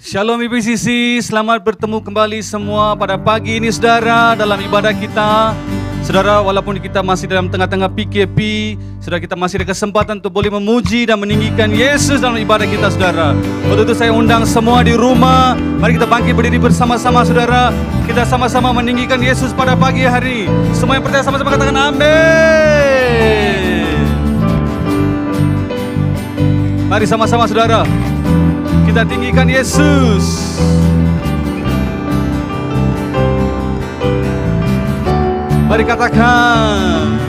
Shalom IPCC, selamat bertemu kembali semua pada pagi ini saudara dalam ibadah kita. Saudara, walaupun kita masih dalam tengah-tengah PKP, saudara, kita masih ada kesempatan untuk boleh memuji dan meninggikan Yesus dalam ibadah kita saudara. Untuk itu saya undang semua di rumah, mari kita bangkit berdiri bersama-sama saudara. Kita sama-sama meninggikan Yesus pada pagi hari. Semua yang percaya sama-sama katakan amin. Mari sama-sama saudara, kita tinggikan Yesus. Mari katakan,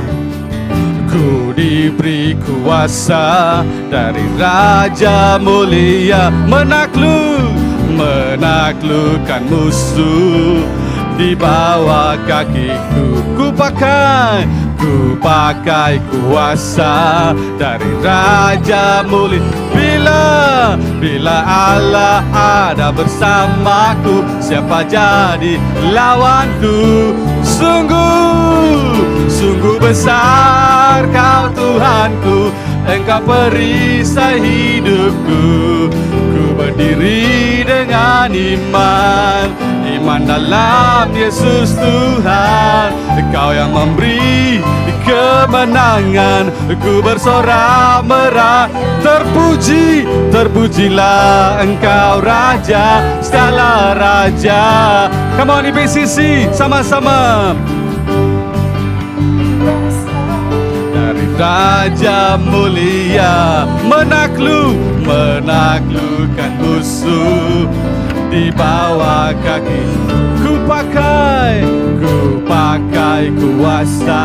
ku diberi kuasa dari Raja mulia menaklukkan musuh di bawah kakiku. Ku pakai kuasa dari Raja mulia. Bila Allah ada bersamaku, siapa jadi lawanku? Sungguh besar Kau Tuhanku, Engkau perisai hidupku. Ku berdiri dengan iman dalam Yesus Tuhan. Kau yang memberi kemenangan, ku bersorak merah. Terpujilah Engkau Raja, segala Raja. Come on IPCC, sama-sama. Dari Raja mulia menaklukkan musuh di bawah kaki. Ku pakai kuasa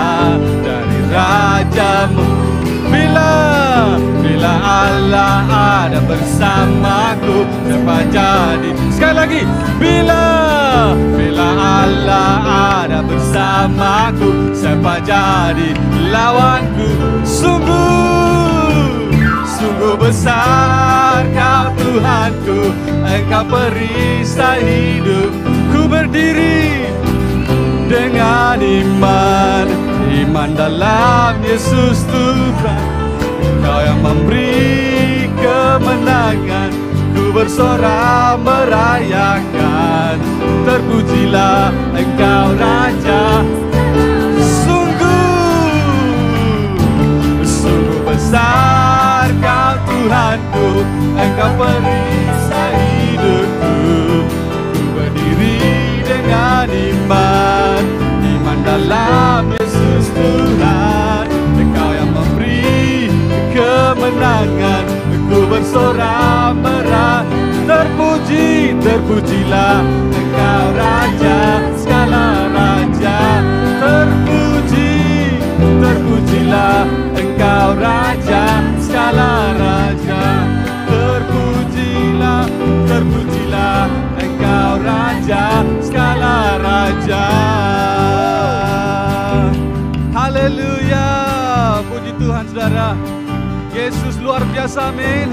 dari Rajamu. Bila Allah ada bersamaku, siapa jadi? Sekali lagi, bila Allah ada bersamaku, siapa jadi lawanku? Sungguh besar Kau Tuhanku, Engkau perisai hidup. Ku berdiri dengan iman dalam Yesus Tuhan. Kau yang memberi kemenangan, ku bersorak merayakan. Terpujilah Engkau Raja. Sungguh besar Kau Tuhanku, Engkau perisai hidupku. Ku berdiri dengan iman dalam Yesus Tuhan. Engkau yang memberi kemenangan, ku bersorak merah. Terpujilah Engkau Raja, segala Raja. Terpujilah Engkau Raja, segala Raja. Terpujilah Engkau Raja, segala Raja. Haleluya, puji Tuhan saudara. Yesus luar biasa, amin.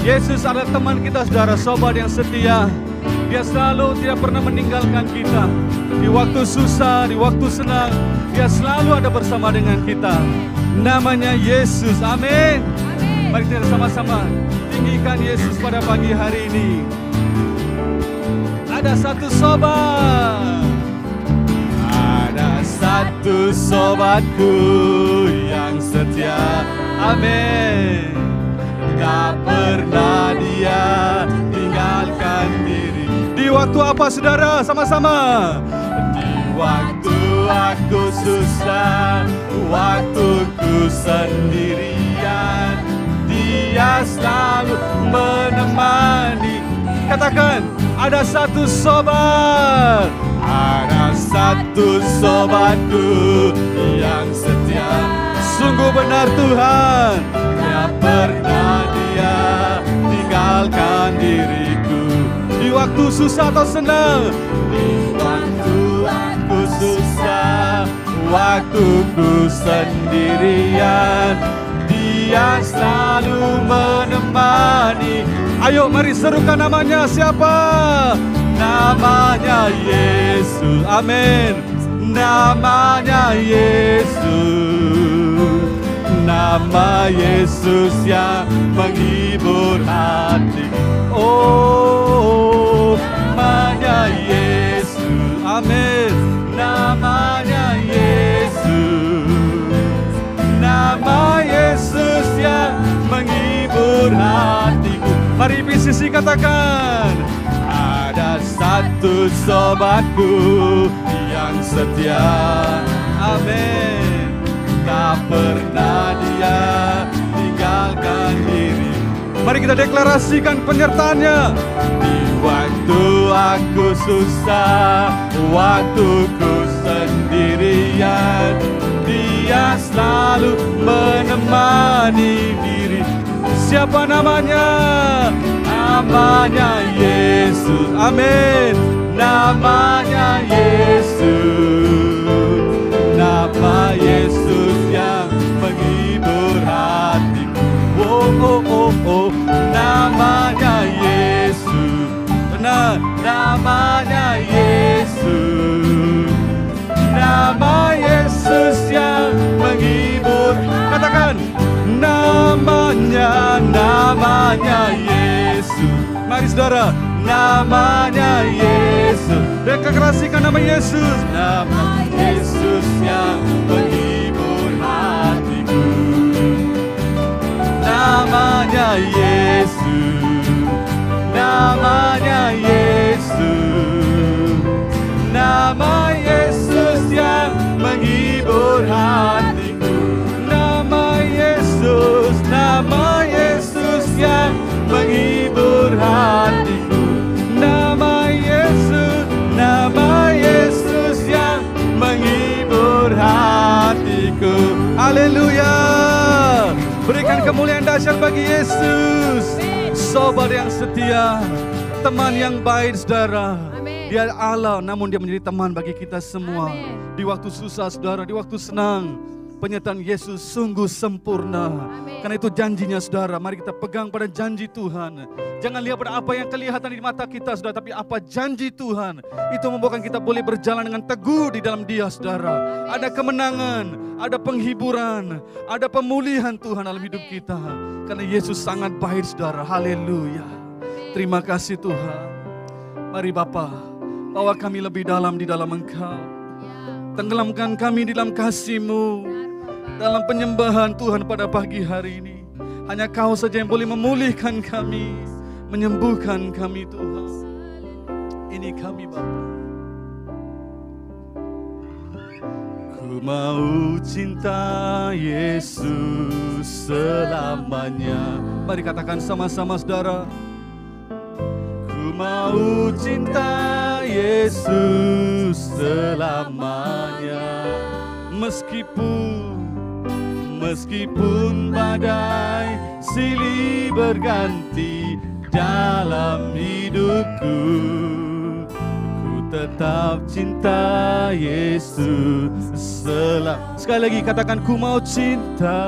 Yesus adalah teman kita saudara, sobat yang setia. Dia selalu tidak pernah meninggalkan kita. Di waktu susah, di waktu senang, Dia selalu ada bersama dengan kita. Namanya Yesus, amin. Mari kita sama-sama tinggikan Yesus pada pagi hari ini. Ada satu sobat, satu sobatku yang setia, amin. Tak pernah dia tinggalkan diri. Di waktu apa saudara? Sama-sama. Di waktu aku susah, waktuku sendirian, Dia selalu menemani. Katakan, ada satu sobat. Ada satu sobatku yang setia. Sungguh benar Tuhan, tak pernah Dia tinggalkan diriku. Di waktu susah atau senang, di waktu aku susah, waktuku sendirian, Dia selalu menemani. Ayo mari serukan namanya. Siapa? Namanya Yesus, amin. Namanya Yesus, nama Yesus yang menghibur hati. Oh, Amin. Namanya Yesus, nama Yesus yang menghibur hatiku. Mari PCC katakan, ada satu sobatku yang setia. Amin. Tak pernah dia tinggalkan diri. Mari kita deklarasikan penyertaannya. Di waktu aku susah, waktuku sendirian, dia selalu menemani diri. Siapa namanya? Namanya Yesus. Amin. Namanya Yesus. Nama Yesus yang menghibur hatiku. Oh, oh, oh, oh. Namanya Yesus. Benar. Namanya Yesus. Nama Yesus yang menghibur. Katakan, namanya Yesus. Mari saudara, namanya Yesus. Deklarasikan nama Yesus. Nama Yesus yang menghibur hatiku. Namanya Yesus. Namanya Yesus. Nama Yesus yang menghibur hatiku. Nama Yesus. Nama Yesus yang menghibur hatiku. Nama Yesus. Nama Yesus yang menghibur hatiku. Haleluya. Berikan kemuliaan dahsyat bagi Yesus. Sobat yang setia, teman yang baik saudara. Amen. Dia Allah, namun dia menjadi teman bagi kita semua. Amen. Di waktu susah saudara, di waktu senang, penyertaan Yesus sungguh sempurna. Amen. Karena itu janjinya saudara, mari kita pegang pada janji Tuhan. Jangan lihat pada apa yang kelihatan di mata kita saudara, tapi apa janji Tuhan. Itu membuatkan kita boleh berjalan dengan teguh di dalam Dia saudara. Ada kemenangan, ada penghiburan, ada pemulihan Tuhan dalam hidup kita. Karena Yesus sangat baik saudara, haleluya. Terima kasih Tuhan. Mari Bapa, bawa kami lebih dalam di dalam Engkau. Tenggelamkan kami di dalam kasih-Mu, dalam penyembahan Tuhan pada pagi hari ini. Hanya Kau saja yang boleh memulihkan kami, menyembuhkan kami Tuhan. Ini kami Bapa. Ku mau cinta Yesus selamanya. Mari katakan sama-sama saudara. Ku mau cinta Yesus selamanya. Meskipun badai silih berganti dalam hidupku, ku tetap cinta Yesus selamanya. Sekali lagi katakan, ku mau cinta.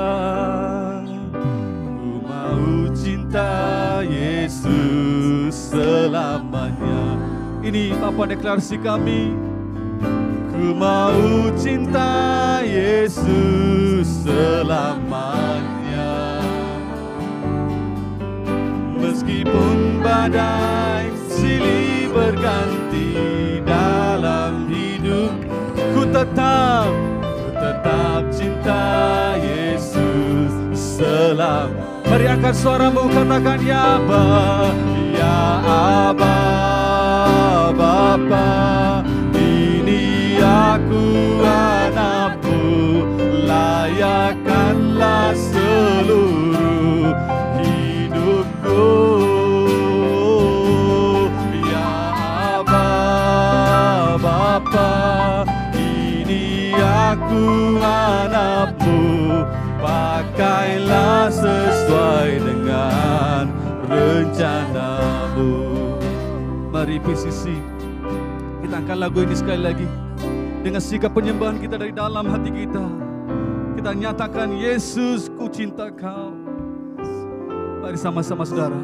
Ku mau cinta Yesus selamanya. Ini Bapa deklarasi kami. Ku mau cinta Yesus selamanya. Meskipun badai silih berganti dalam hidup, ku tetap cinta Yesus selamanya. Mari angkat suaramu, katakan ya Aba, ya Aba, Bapa. Aku anakmu, layakkanlah seluruh hidupku. Ya Aba, Bapa, ini aku anakmu, pakailah sesuai dengan rencanamu. Mari PCC, kita angkat lagu ini sekali lagi. Dengan sikap penyembahan kita dari dalam hati kita, kita nyatakan, Yesus, ku cinta Kau. Mari sama-sama saudara.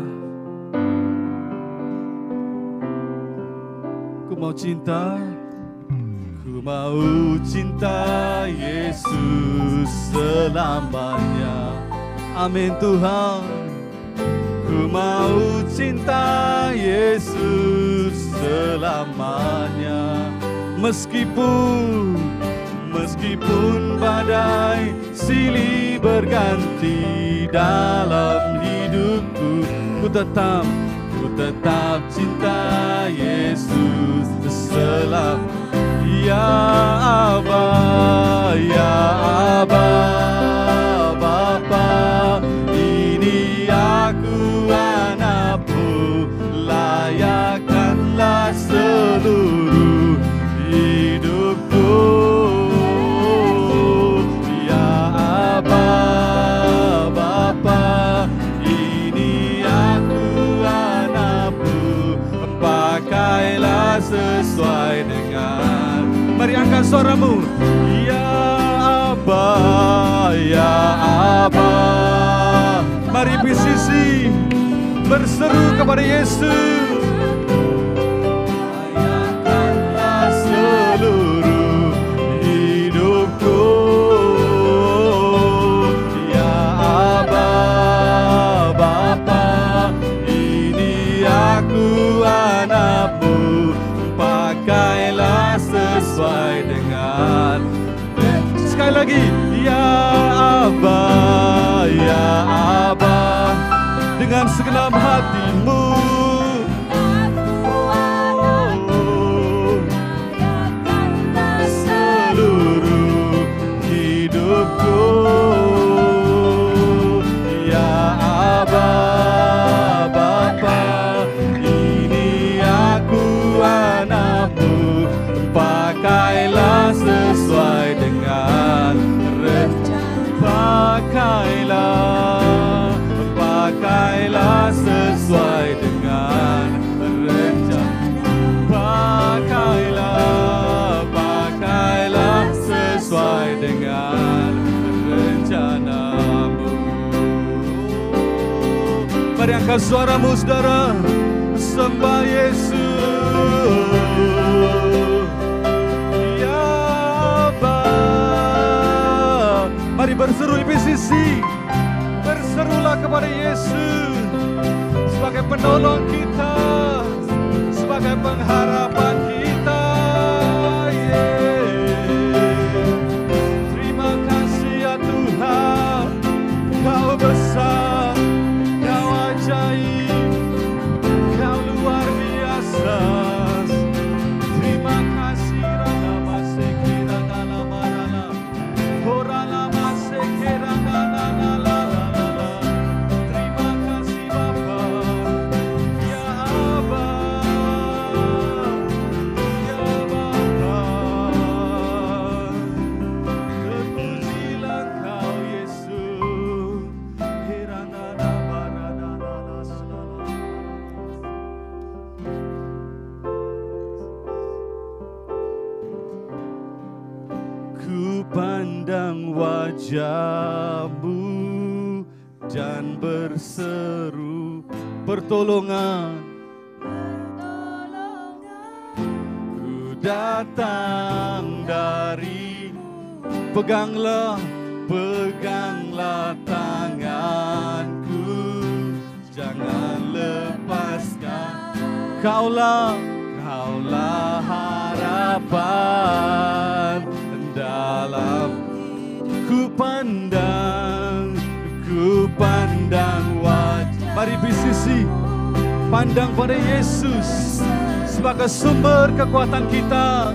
Ku mau cinta Yesus selamanya. Amin Tuhan. Ku mau cinta Yesus selamanya. Meskipun badai silih berganti dalam hidupku, ku tetap cinta Yesus selalu. Ya Aba, Bapa, ini aku anakmu, layakkanlah seluruh hidupku. Ya Aba, Bapa, ini aku anakmu, pakailah sesuai dengan. Mari angkat suaramu. Ya Aba, mari PCC berseru kepada Yesus. Layakkanlah seluruh hidupku. Ya Aba, Bapa, ini aku anakmu, pakailah sesuai dengan. Sekali lagi. Ya Aba, dengan segenap hatimu. Seluruh hidupku. Ya Aba, Bapa, ini aku anakmu, pakailah sesuai dengan pakailah sesuai dengan rencana. Pakailah sesuai dengan rencanamu. Mari angkat suaramu saudara, sembah Yesus. Ya Aba, mari berseru di PCC. Berserulah kepada Yesus sebagai penolong kita, sebagai pengharapan kita. Terima kasih ya Tuhan, Kau besar, Kau ajaib, Kau luar biasa. Terima kasih Rana Masekira Nala Marala, Horala Masekira Nala Nala. Pandang wajah-Mu dan berseru pertolongan. Ku datang dari-Mu, peganglah tanganku, jangan lepaskan. Kaulah harapan dalam. Ku pandang wajah. Mari PCC pandang pada Yesus sebagai sumber kekuatan kita.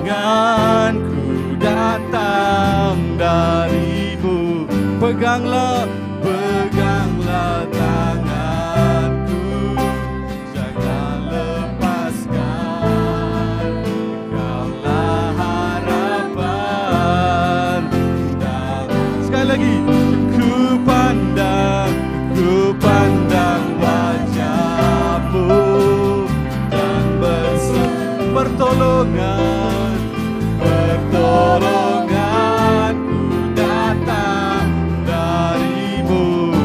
Dengan ku datang dari-Mu, peganglah tanganku, jangan lepaskan. Kaulah harapan. Sekali lagi. Ku pandang wajah-Mu dan berseru pertolongan. Ku datang dari-Mu,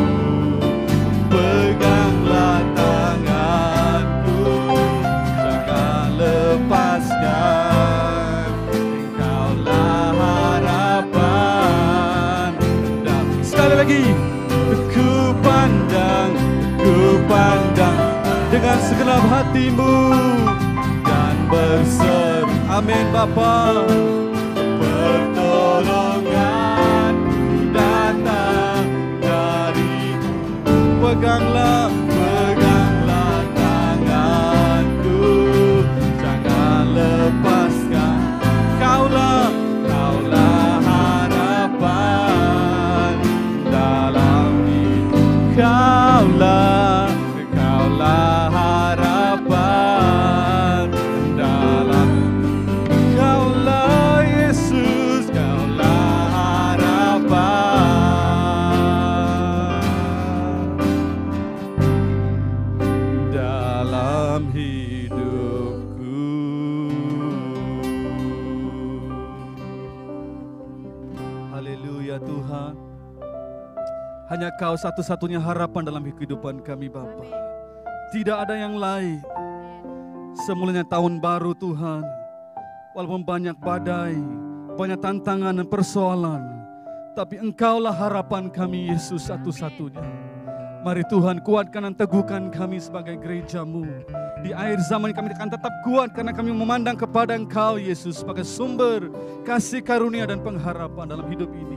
peganglah tanganku, jangan lepaskan. Engkaulah harapan. Dan sekali lagi. Ku pandang dengan segenap hati-Mu dan berseru Amin Bapa. Pertolonganku datang darimu. Peganglah tanganku, jangan lepaskan. Kaulah harapan dalam hidup. Kaulah harapan dalam. Kaulah Yesus, kaulah harapan dalam hidupku. Haleluya Tuhan. Hanya Kau satu-satunya harapan dalam kehidupan kami Bapa. Tidak ada yang lain. Semulanya tahun baru Tuhan, walaupun banyak badai, banyak tantangan dan persoalan, tapi Engkaulah harapan kami Yesus satu-satunya. Mari Tuhan kuatkan dan teguhkan kami sebagai gereja-Mu. Di akhir zaman kami akan tetap kuat karena kami memandang kepada Engkau Yesus sebagai sumber kasih karunia dan pengharapan dalam hidup ini.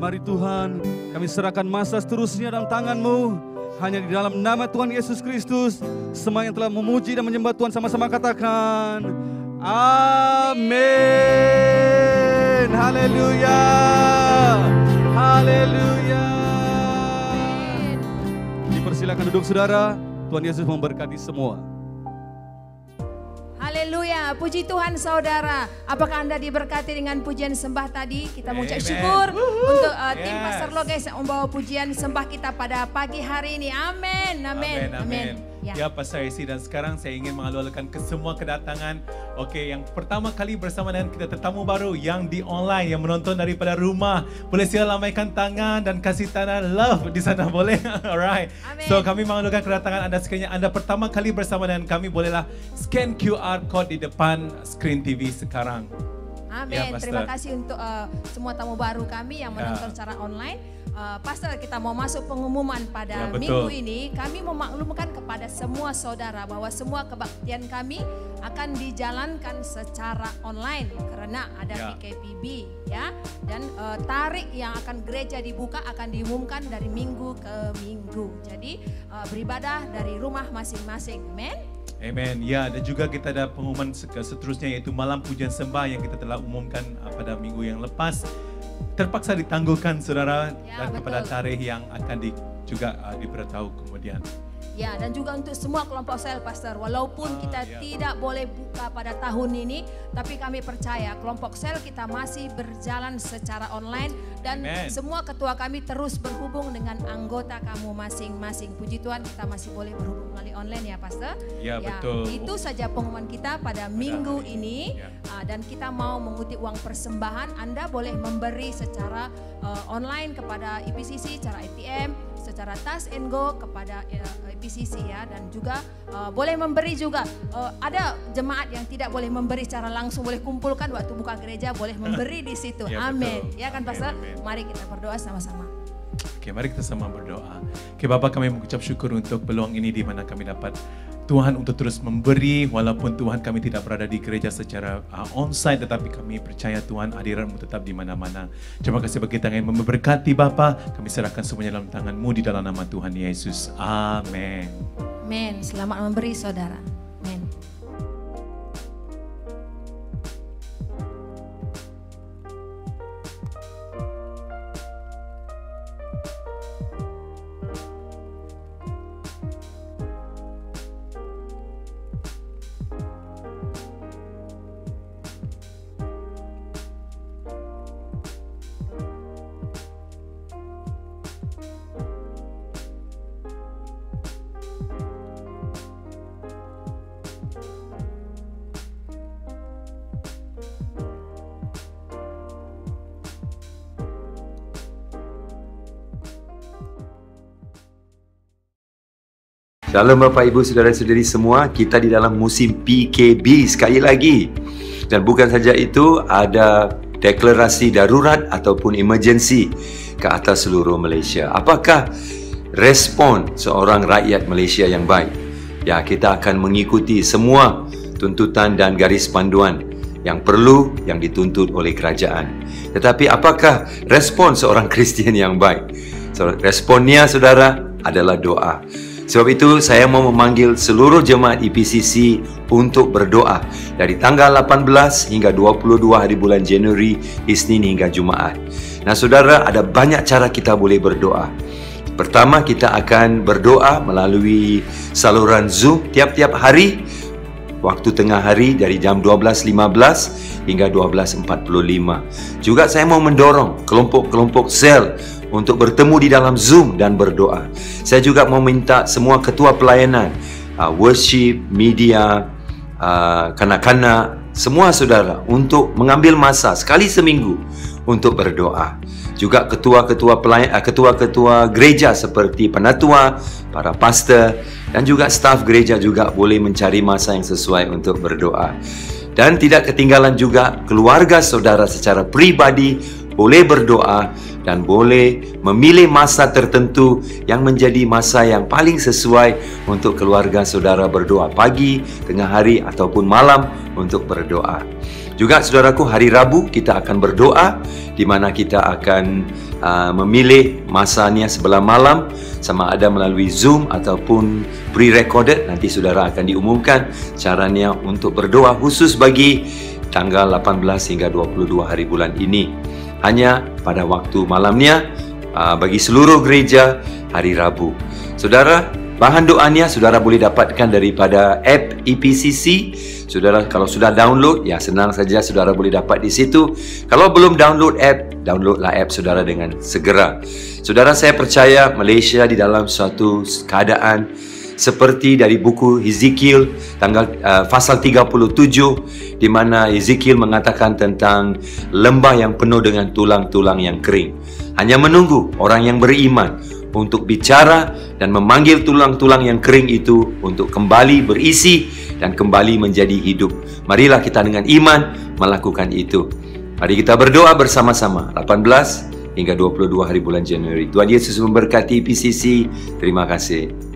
Mari Tuhan, kami serahkan masa seterusnya dalam tangan-Mu. Hanya di dalam nama Tuhan Yesus Kristus, semua yang telah memuji dan menyembah Tuhan sama-sama katakan, amin. Haleluya. Haleluya. Dipersilakan duduk saudara. Tuhan Yesus memberkati semua. Haleluya, puji Tuhan saudara. Apakah Anda diberkati dengan pujian sembah tadi? Kita mengucap syukur untuk tim Pastor Loges yang membawa pujian sembah kita pada pagi hari ini. Amin, amin, amin. Ya Pastor Esi, dan sekarang saya ingin mengalu-alukan ke semua kedatangan. Oke, yang pertama kali bersama dengan kita tetamu baru yang di online, yang menonton daripada rumah. Boleh sila lambaikan tangan dan kasih tanda love di sana, boleh? Alright. Amen. So kami mengalu-alukan kedatangan Anda sekalian. Anda pertama kali bersama dengan kami, bolehlah scan QR code di depan screen TV sekarang. Amin. Ya, terima kasih untuk semua tamu baru kami yang menonton secara online. Pastor, kita mau masuk pengumuman pada minggu ini. Kami memaklumkan kepada semua saudara bahwa semua kebaktian kami akan dijalankan secara online karena ada PKPB ya. Dan tarikh yang akan gereja dibuka akan diumumkan dari minggu ke minggu. Jadi beribadah dari rumah masing-masing. Amen. Amen. Ya, dan juga kita ada pengumuman seterusnya yaitu malam pujian sembah yang kita telah umumkan pada minggu yang lepas. Terpaksa ditangguhkan saudara dan kepada tarikh yang akan juga diberitahu kemudian. Ya, dan juga untuk semua kelompok sel Pastor, walaupun kita tidak boleh buka pada tahun ini, tapi kami percaya kelompok sel kita masih berjalan secara online dan semua ketua kami terus berhubung dengan anggota kamu masing-masing. Puji Tuhan kita masih boleh berhubung melalui online ya Pastor. Ya, betul. Itu saja pengumuman kita pada minggu ini dan kita mau mengutip uang persembahan. Anda boleh memberi secara online kepada IPCC, secara ATM, secara Touch and Go kepada IPCC ya, dan juga boleh memberi juga. Ada jemaat yang tidak boleh memberi secara langsung, boleh kumpulkan waktu buka gereja, boleh memberi di situ. Amin. Ya kan Pastor? Mari kita berdoa sama-sama. Oke, mari kita sama berdoa. Oke, Bapak, kami mengucap syukur untuk peluang ini di mana kami dapat Tuhan untuk terus memberi, walaupun Tuhan kami tidak berada di gereja secara onsite, tetapi kami percaya Tuhan hadirat-Mu tetap di mana-mana. Terima kasih bagi tangan yang memberkati Bapa. Kami serahkan semuanya dalam tangan-Mu di dalam nama Tuhan Yesus. Amin. Amin. Selamat memberi saudara. Amin. Shalom Bapak Ibu Saudara-saudari semua, kita di dalam musim PKB sekali lagi. Dan bukan saja itu, ada deklarasi darurat ataupun emergency ke atas seluruh Malaysia. Apakah respon seorang rakyat Malaysia yang baik? Ya, kita akan mengikuti semua tuntutan dan garis panduan yang perlu, yang dituntut oleh kerajaan. Tetapi apakah respon seorang Kristian yang baik? Responnya saudara adalah doa. Sebab itu saya mau memanggil seluruh jemaat EPCC untuk berdoa dari tanggal 18 hingga 22 hari bulan Januari, Isnin hingga Jumaat. Nah saudara, ada banyak cara kita boleh berdoa. Pertama, kita akan berdoa melalui saluran Zoom tiap-tiap hari, waktu tengah hari dari jam 12.15 hingga 12.45. Juga saya mau mendorong kelompok-kelompok sel untuk bertemu di dalam Zoom dan berdoa. Saya juga mau minta semua ketua pelayanan, worship, media, kanak-kanak, semua saudara untuk mengambil masa sekali seminggu untuk berdoa. Juga ketua-ketua gereja seperti penatua, para pastor dan juga staf gereja juga boleh mencari masa yang sesuai untuk berdoa. Dan tidak ketinggalan juga keluarga saudara secara pribadi boleh berdoa dan boleh memilih masa tertentu yang menjadi masa yang paling sesuai untuk keluarga saudara berdoa, pagi, tengah hari ataupun malam untuk berdoa. Juga saudaraku, hari Rabu kita akan berdoa, di mana kita akan memilih masanya sebelah malam, sama ada melalui Zoom ataupun pre-recorded. Nanti saudara akan diumumkan caranya untuk berdoa khusus bagi tanggal 18 hingga 22 hari bulan ini. Hanya pada waktu malamnya bagi seluruh gereja hari Rabu. Saudara, bahan doanya saudara boleh dapatkan daripada app EPCC. Saudara kalau sudah download, ya senang saja saudara boleh dapat di situ. Kalau belum download app, downloadlah app saudara dengan segera. Saudara, saya percaya Malaysia di dalam suatu keadaan seperti dari buku Ezekiel pasal 37, di mana Ezekiel mengatakan tentang lembah yang penuh dengan tulang-tulang yang kering. Hanya menunggu orang yang beriman untuk bicara dan memanggil tulang-tulang yang kering itu untuk kembali berisi dan kembali menjadi hidup. Marilah kita dengan iman melakukan itu. Mari kita berdoa bersama-sama 18 hingga 22 hari bulan Januari. Tuhan Yesus memberkati EPCC. Terima kasih.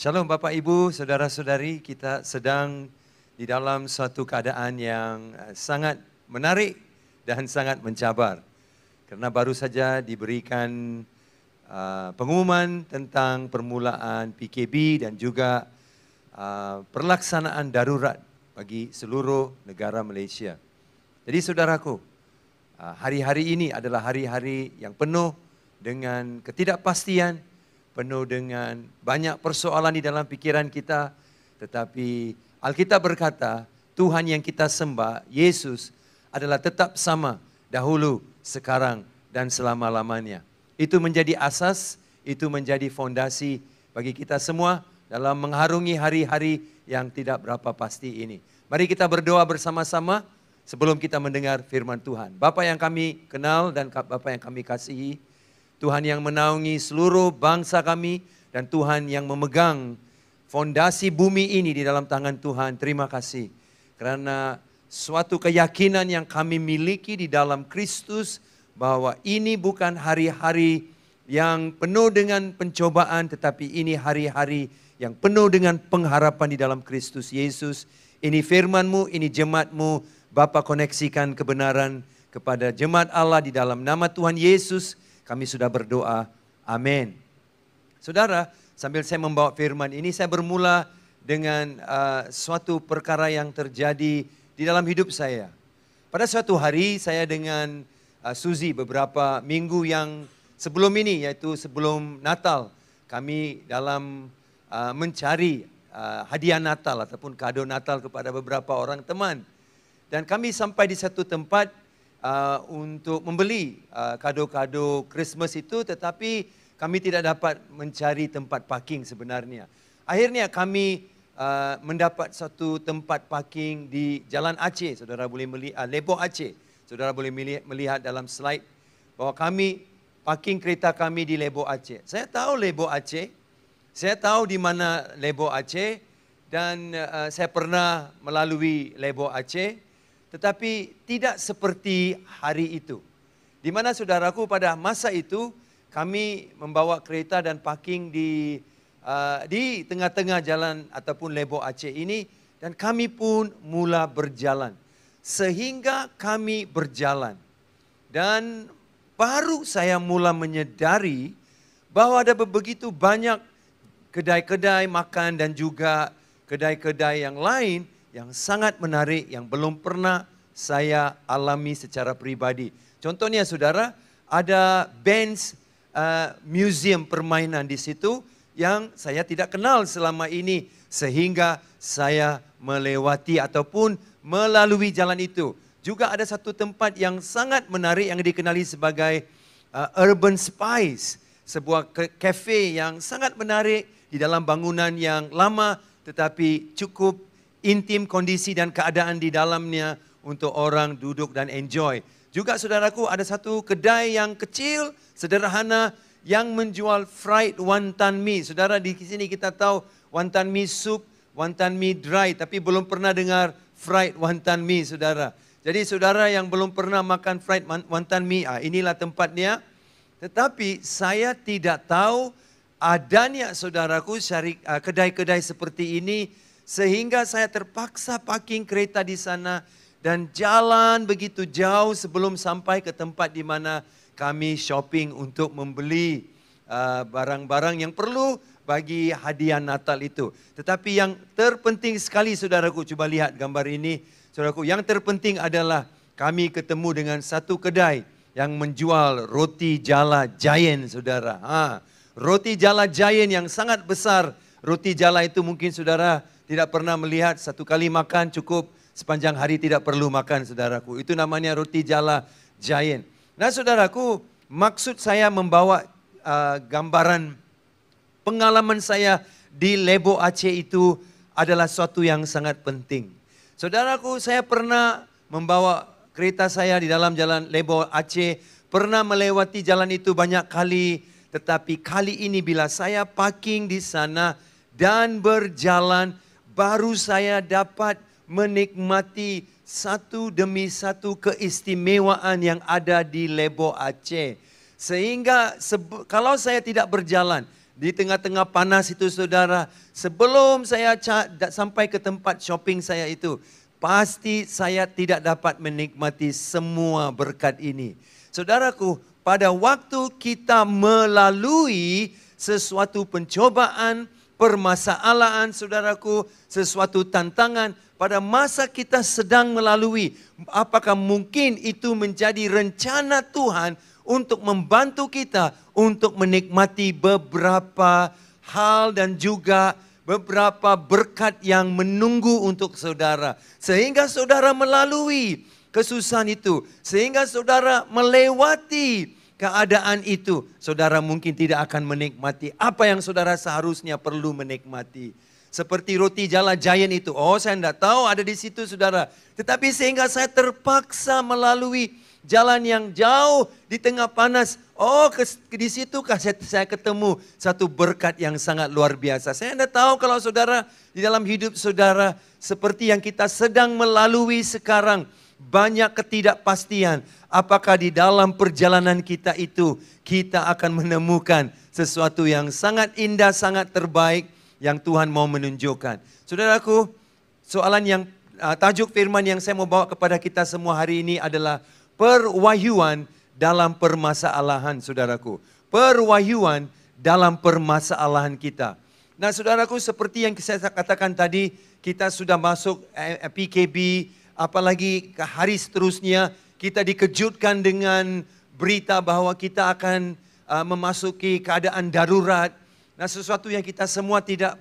Shalom Bapak Ibu, Saudara-saudari, kita sedang di dalam suatu keadaan yang sangat menarik dan sangat mencabar. Karena baru saja diberikan pengumuman tentang permulaan PKB dan juga perlaksanaan darurat bagi seluruh negara Malaysia. Jadi saudaraku, hari-hari ini adalah hari-hari yang penuh dengan ketidakpastian, penuh dengan banyak persoalan di dalam pikiran kita. Tetapi Alkitab berkata, Tuhan yang kita sembah, Yesus, adalah tetap sama dahulu, sekarang, dan selama-lamanya. Itu menjadi asas, itu menjadi fondasi bagi kita semua dalam mengharungi hari-hari yang tidak berapa pasti ini. Mari kita berdoa bersama-sama sebelum kita mendengar firman Tuhan. Bapa yang kami kenal dan Bapa yang kami kasihi, Tuhan yang menaungi seluruh bangsa kami, dan Tuhan yang memegang fondasi bumi ini di dalam tangan Tuhan. Terima kasih karena suatu keyakinan yang kami miliki di dalam Kristus, bahwa ini bukan hari-hari yang penuh dengan pencobaan, tetapi ini hari-hari yang penuh dengan pengharapan di dalam Kristus Yesus. Ini firman-Mu, ini jemaat-Mu. Bapa, koneksikan kebenaran kepada jemaat Allah di dalam nama Tuhan Yesus. Kami sudah berdoa. Amin. Saudara, sambil saya membawa firman ini, saya bermula dengan suatu perkara yang terjadi di dalam hidup saya. Pada suatu hari, saya dengan Suzy beberapa minggu yang sebelum ini, yaitu sebelum Natal, kami dalam mencari hadiah Natal ataupun kado Natal kepada beberapa orang teman. Dan kami sampai di satu tempat untuk membeli kado-kado Christmas itu, tetapi kami tidak dapat mencari tempat parking sebenarnya. Akhirnya kami mendapat satu tempat parking di Jalan Aceh. Saudara boleh melihat, Lebo Aceh. Saudara boleh melihat dalam slide bahwa kami parking kereta kami di Lebo Aceh. Saya tahu Lebo Aceh. Saya tahu di mana Lebo Aceh dan saya pernah melalui Lebo Aceh, tetapi tidak seperti hari itu. Di mana saudaraku pada masa itu kami membawa kereta dan parking di tengah-tengah jalan ataupun Lebo Aceh ini, dan kami pun mula berjalan. Sehingga kami berjalan dan baru saya mula menyadari bahwa ada begitu banyak kedai-kedai makan dan juga kedai-kedai yang lain yang sangat menarik yang belum pernah saya alami secara pribadi. Contohnya saudara, ada Benz museum permainan di situ yang saya tidak kenal selama ini, sehingga saya melewati ataupun melalui jalan itu. Juga ada satu tempat yang sangat menarik yang dikenali sebagai Urban Spice, sebuah cafe yang sangat menarik di dalam bangunan yang lama, tetapi cukup intim kondisi dan keadaan di dalamnya untuk orang duduk dan enjoy. Juga saudaraku, ada satu kedai yang kecil, sederhana, yang menjual fried wonton mee. Saudara, di sini kita tahu wonton mee soup, wonton mee dry, tapi belum pernah dengar fried wonton mee, saudara. Jadi saudara yang belum pernah makan fried wonton mee, inilah tempatnya. Tetapi saya tidak tahu adanya saudaraku kedai-kedai seperti ini, sehingga saya terpaksa parking kereta di sana dan jalan begitu jauh sebelum sampai ke tempat di mana kami shopping untuk membeli barang-barang yang perlu bagi hadiah Natal itu. Tetapi yang terpenting sekali saudaraku, coba lihat gambar ini. Saudaraku, yang terpenting adalah kami ketemu dengan satu kedai yang menjual roti jala giant, saudara. Roti jala giant yang sangat besar. Roti jala itu mungkin saudara tidak pernah melihat, satu kali makan cukup, sepanjang hari tidak perlu makan, saudaraku. Itu namanya roti jala giant. Nah saudaraku, maksud saya membawa gambaran pengalaman saya di Lebo Aceh itu adalah suatu yang sangat penting. Saudaraku, saya pernah membawa kereta saya di dalam jalan Lebo Aceh, pernah melewati jalan itu banyak kali, tetapi kali ini bila saya parking di sana dan berjalan, baru saya dapat menikmati satu demi satu keistimewaan yang ada di Lebo Aceh. Sehingga kalau saya tidak berjalan di tengah-tengah panas itu saudara, sebelum saya sampai ke tempat shopping saya itu, pasti saya tidak dapat menikmati semua berkat ini. Saudaraku, pada waktu kita melalui sesuatu pencobaan, permasalahan saudaraku, sesuatu tantangan, pada masa kita sedang melalui, apakah mungkin itu menjadi rencana Tuhan untuk membantu kita untuk menikmati beberapa hal dan juga beberapa berkat yang menunggu untuk saudara. Sehingga saudara melalui kesusahan itu, sehingga saudara melewati keadaan itu, saudara mungkin tidak akan menikmati apa yang saudara seharusnya perlu menikmati. seperti roti jala giant itu. Oh, saya tidak tahu ada di situ saudara. Tetapi sehingga saya terpaksa melalui jalan yang jauh di tengah panas. Oh, di situkah saya ketemu satu berkat yang sangat luar biasa. Saya tidak tahu kalau saudara di dalam hidup saudara seperti yang kita sedang melalui sekarang. Banyak ketidakpastian. Apakah di dalam perjalanan kita itu kita akan menemukan sesuatu yang sangat indah, sangat terbaik yang Tuhan mau menunjukkan. Saudaraku, soalan yang tajuk firman yang saya mau bawa kepada kita semua hari ini adalah perwahyuan dalam permasalahan, saudaraku. Perwahyuan dalam permasalahan kita. Nah, saudaraku, seperti yang saya katakan tadi, kita sudah masuk PKB, apalagi ke hari seterusnya, kita dikejutkan dengan berita bahwa kita akan memasuki keadaan darurat. Nah, sesuatu yang kita semua tidak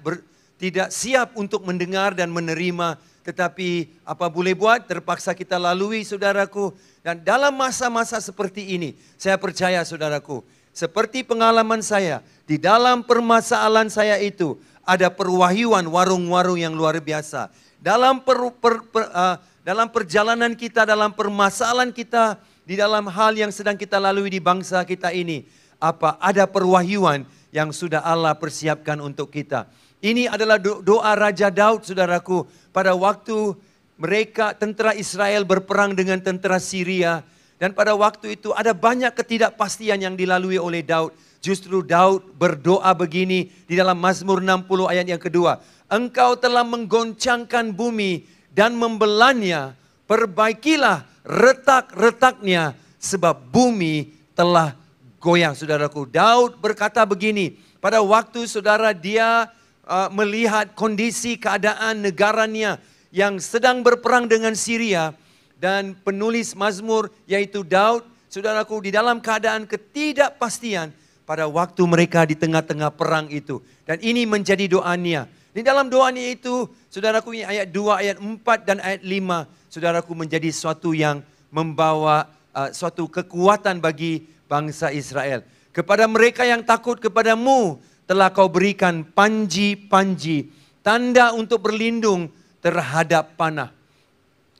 siap untuk mendengar dan menerima. Tetapi apa boleh buat, terpaksa kita lalui, saudaraku. Dan dalam masa-masa seperti ini, saya percaya saudaraku, seperti pengalaman saya, di dalam permasalahan saya itu, ada perwahyuan warung-warung yang luar biasa. Dalam perjalanan kita, dalam permasalahan kita, di dalam hal yang sedang kita lalui di bangsa kita ini, ada perwahyuan yang sudah Allah persiapkan untuk kita. Ini adalah doa Raja Daud, saudaraku, pada waktu mereka tentara Israel berperang dengan tentara Syria. Dan pada waktu itu ada banyak ketidakpastian yang dilalui oleh Daud. Justru Daud berdoa begini di dalam Mazmur 60 ayat yang kedua. Engkau telah menggoncangkan bumi dan membelahnya. Perbaikilah retak-retaknya sebab bumi telah goyang. Saudaraku, Daud berkata begini. Pada waktu saudara dia melihat kondisi keadaan negaranya yang sedang berperang dengan Syria, dan penulis Mazmur yaitu Daud, saudaraku, di dalam keadaan ketidakpastian pada waktu mereka di tengah-tengah perang itu. Dan ini menjadi doanya. Di dalam doanya itu, saudaraku, ini ayat 2, ayat 4 dan ayat 5, saudaraku, menjadi suatu yang membawa suatu kekuatan bagi bangsa Israel. Kepada mereka yang takut kepadamu telah kau berikan panji-panji, tanda untuk berlindung terhadap panah,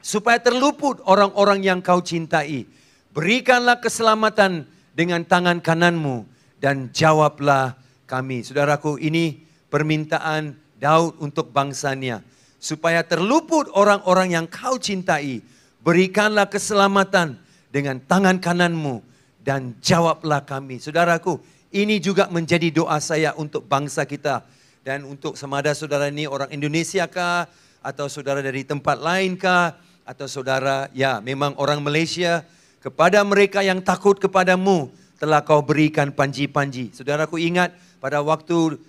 supaya terluput orang-orang yang kau cintai. Berikanlah keselamatan dengan tangan kananmu dan jawablah kami. Saudaraku, ini permintaan Daud untuk bangsanya. Supaya terluput orang-orang yang kau cintai. Berikanlah keselamatan dengan tangan kananmu dan jawablah kami. Saudaraku, ini juga menjadi doa saya untuk bangsa kita. Dan untuk sama ada saudara ini orang Indonesia kah? Atau saudara dari tempat lain kah? Atau saudara ya memang orang Malaysia. Kepada mereka yang takut kepadamu telah kau berikan panji-panji. Saudaraku, ingat pada waktu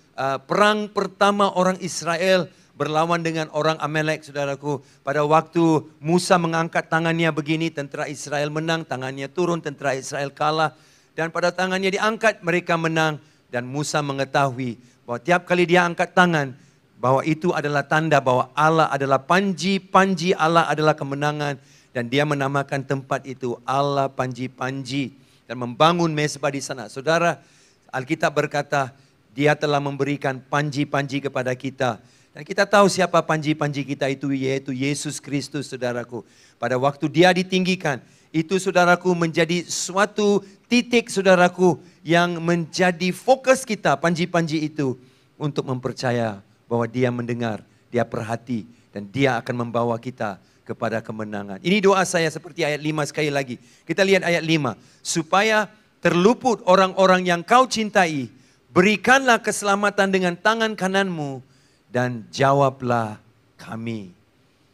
perang pertama orang Israel berlawan dengan orang Amalek, saudaraku. Pada waktu Musa mengangkat tangannya begini, tentera Israel menang. Tangannya turun, tentera Israel kalah. Dan pada tangannya diangkat, mereka menang. Dan Musa mengetahui bahwa tiap kali dia angkat tangan, bahwa itu adalah tanda bahwa Allah adalah panji-panji, Allah adalah kemenangan. Dan dia menamakan tempat itu Allah Panji-Panji. Dan membangun mezbah di sana. Saudara, Alkitab berkata, dia telah memberikan panji-panji kepada kita. Dan kita tahu siapa panji-panji kita itu, yaitu Yesus Kristus, saudaraku. Pada waktu dia ditinggikan, itu saudaraku menjadi suatu titik, saudaraku, yang menjadi fokus kita, panji-panji itu, untuk mempercaya bahwa dia mendengar, dia perhati, dan dia akan membawa kita kepada kemenangan. Ini doa saya seperti ayat 5 sekali lagi. Kita lihat ayat 5. Supaya terluput orang-orang yang kau cintai, berikanlah keselamatan dengan tangan kananmu, dan jawablah kami.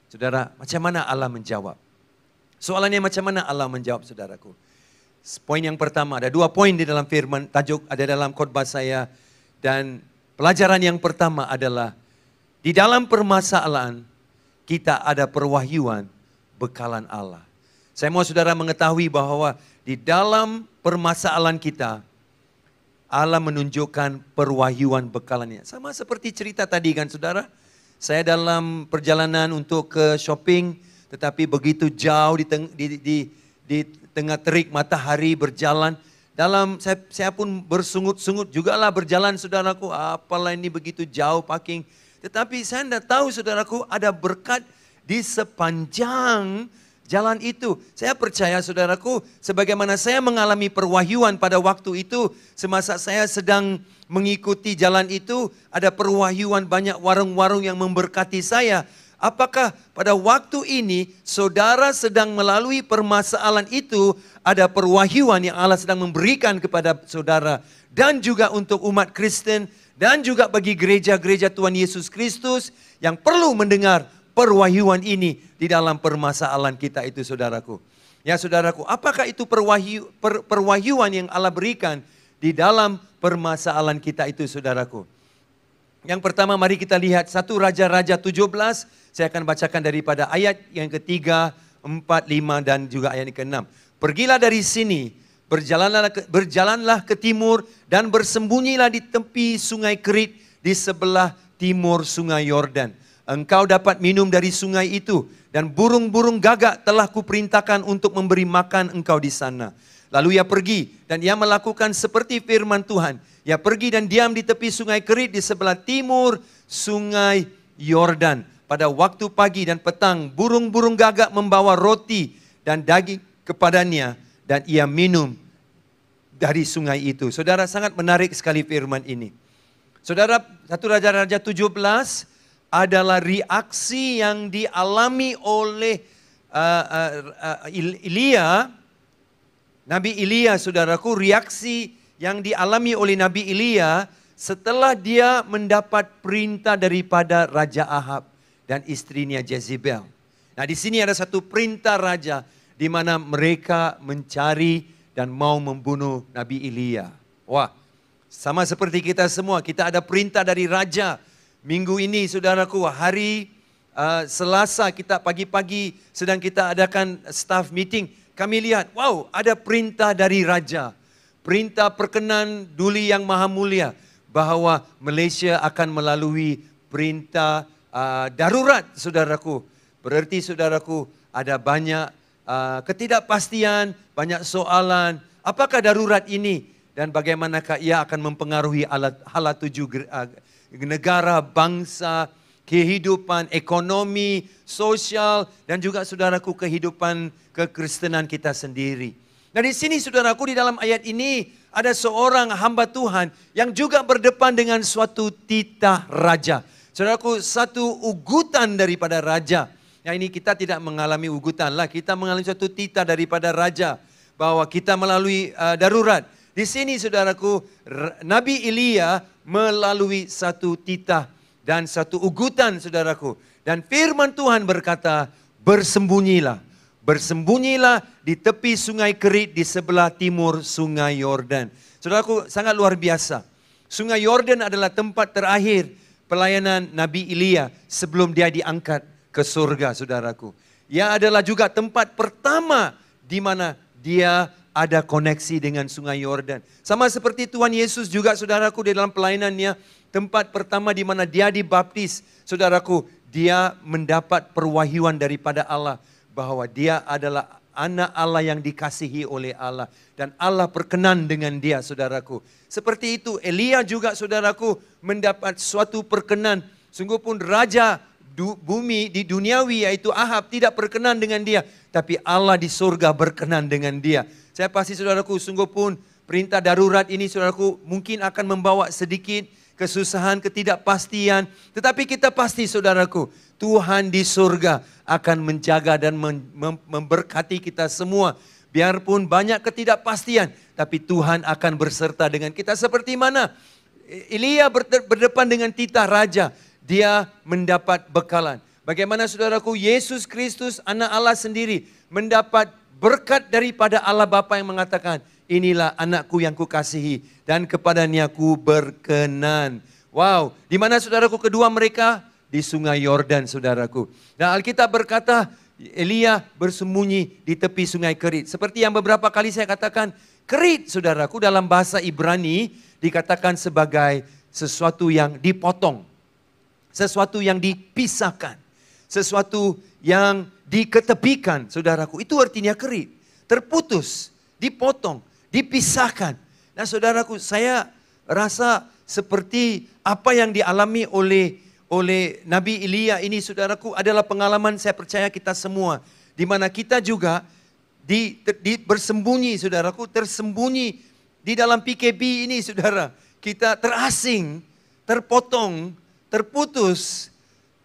Saudara, macam mana Allah menjawab? Soalannya macam mana Allah menjawab, saudaraku? Poin yang pertama, ada 2 poin di dalam firman, tajuk ada dalam khotbah saya. Dan pelajaran yang pertama adalah, di dalam permasalahan, kita ada perwahyuan bekalan Allah. Saya mau saudara mengetahui bahwa di dalam permasalahan kita, Allah menunjukkan perwahyuan bekalannya. Sama seperti cerita tadi kan saudara. Saya dalam perjalanan untuk ke shopping, tetapi begitu jauh di tengah terik matahari berjalan. Saya pun bersungut-sungut jugalah berjalan, saudaraku. Apalah ini begitu jauh parking. Tetapi saya tidak tahu saudaraku, ada berkat di sepanjang jalan itu. Saya percaya saudaraku, sebagaimana saya mengalami perwahyuan pada waktu itu, semasa saya sedang mengikuti jalan itu, ada perwahyuan banyak warung-warung yang memberkati saya. Apakah pada waktu ini saudara sedang melalui permasalahan itu, ada perwahyuan yang Allah sedang memberikan kepada saudara dan juga untuk umat Kristen dan juga bagi gereja-gereja Tuhan Yesus Kristus yang perlu mendengar perwahyuan ini di dalam permasalahan kita itu, saudaraku. Ya saudaraku, apakah itu perwahyuan yang Allah berikan di dalam permasalahan kita itu, saudaraku? Yang pertama mari kita lihat 1 Raja-Raja 17. Saya akan bacakan daripada ayat yang ketiga, 4, 5 dan juga ayat yang ke-6. Pergilah dari sini, berjalanlah ke timur dan bersembunyilah di tepi sungai Kerit di sebelah timur sungai Yordan. Engkau dapat minum dari sungai itu dan burung-burung gagak telah kuperintahkan untuk memberi makan engkau di sana. Lalu ia pergi dan ia melakukan seperti firman Tuhan. Ia pergi dan diam di tepi sungai Kerit di sebelah timur sungai Yordan. Pada waktu pagi dan petang, burung-burung gagak membawa roti dan daging kepadanya dan ia minum dari sungai itu. Saudara, sangat menarik sekali firman ini. Saudara, 1 Raja-Raja 17 adalah reaksi yang dialami oleh Elia, Nabi Elia, saudaraku, reaksi yang dialami oleh Nabi Elia setelah dia mendapat perintah daripada Raja Ahab dan istrinya Jezebel. Nah, di sini ada satu perintah raja di mana mereka mencari dan mau membunuh Nabi Elia. Wah, sama seperti kita semua, kita ada perintah dari raja. Minggu ini, saudaraku, hari Selasa kita pagi-pagi sedang kita adakan staff meeting. Kami lihat, wow, ada perintah dari raja. Perintah perkenan Duli Yang Maha Mulia bahwa Malaysia akan melalui perintah darurat, saudaraku. Berarti, saudaraku, ada banyak ketidakpastian, banyak soalan. Apakah darurat ini dan bagaimanakah ia akan mempengaruhi hala tuju negara, bangsa, kehidupan, ekonomi, sosial, dan juga, saudaraku, kehidupan kekristenan kita sendiri. Nah, di sini, saudaraku, di dalam ayat ini ada seorang hamba Tuhan yang juga berdepan dengan suatu titah raja. Saudaraku, satu ugutan daripada raja. Ya, ini kita tidak mengalami ugutan lah, kita mengalami suatu titah daripada raja bahwa kita melalui darurat. Di sini, saudaraku, Nabi Elia melalui satu titah dan satu ugutan, saudaraku. Dan firman Tuhan berkata, bersembunyilah. Bersembunyilah di tepi sungai Kerit di sebelah timur sungai Yordan. Saudaraku, sangat luar biasa. Sungai Yordan adalah tempat terakhir pelayanan Nabi Elia sebelum dia diangkat ke surga, saudaraku. Ia adalah juga tempat pertama di mana dia ada koneksi dengan sungai Yordan. Sama seperti Tuhan Yesus juga, saudaraku, di dalam pelayanannya, tempat pertama di mana dia dibaptis, saudaraku, dia mendapat perwahyuan daripada Allah bahwa dia adalah anak Allah yang dikasihi oleh Allah. Dan Allah berkenan dengan dia, saudaraku. Seperti itu, Elia juga, saudaraku, mendapat suatu perkenan. Sungguh pun raja bumi di duniawi yaitu Ahab tidak berkenan dengan dia. Tapi Allah di surga berkenan dengan dia. Saya pasti, saudaraku, sungguh pun perintah darurat ini, saudaraku, mungkin akan membawa sedikit kesusahan, ketidakpastian. Tetapi kita pasti, saudaraku, Tuhan di surga akan menjaga dan memberkati kita semua. Biarpun banyak ketidakpastian, tapi Tuhan akan berserta dengan kita. Seperti mana Elia berdepan dengan titah raja, dia mendapat bekalan. Bagaimana, saudaraku, Yesus Kristus, anak Allah sendiri, mendapat berkat daripada Allah Bapa yang mengatakan, inilah anakku yang kukasihi dan kepadanya ku berkenan. Wow, di mana, saudaraku, kedua mereka? Di sungai Yordan, saudaraku. Dan Alkitab berkata, Elia bersembunyi di tepi sungai Kerit. Seperti yang beberapa kali saya katakan, Kerit, saudaraku, dalam bahasa Ibrani dikatakan sebagai sesuatu yang dipotong. Sesuatu yang dipisahkan. Sesuatu yang diketepikan, saudaraku. Itu artinya Kerit. Terputus, dipotong, dipisahkan. Nah, saudaraku, saya rasa seperti apa yang dialami oleh oleh Nabi Elia ini, saudaraku, adalah pengalaman saya percaya kita semua. Di mana kita juga bersembunyi, saudaraku, tersembunyi di dalam PKB ini, saudara. Kita terasing, terpotong, terputus,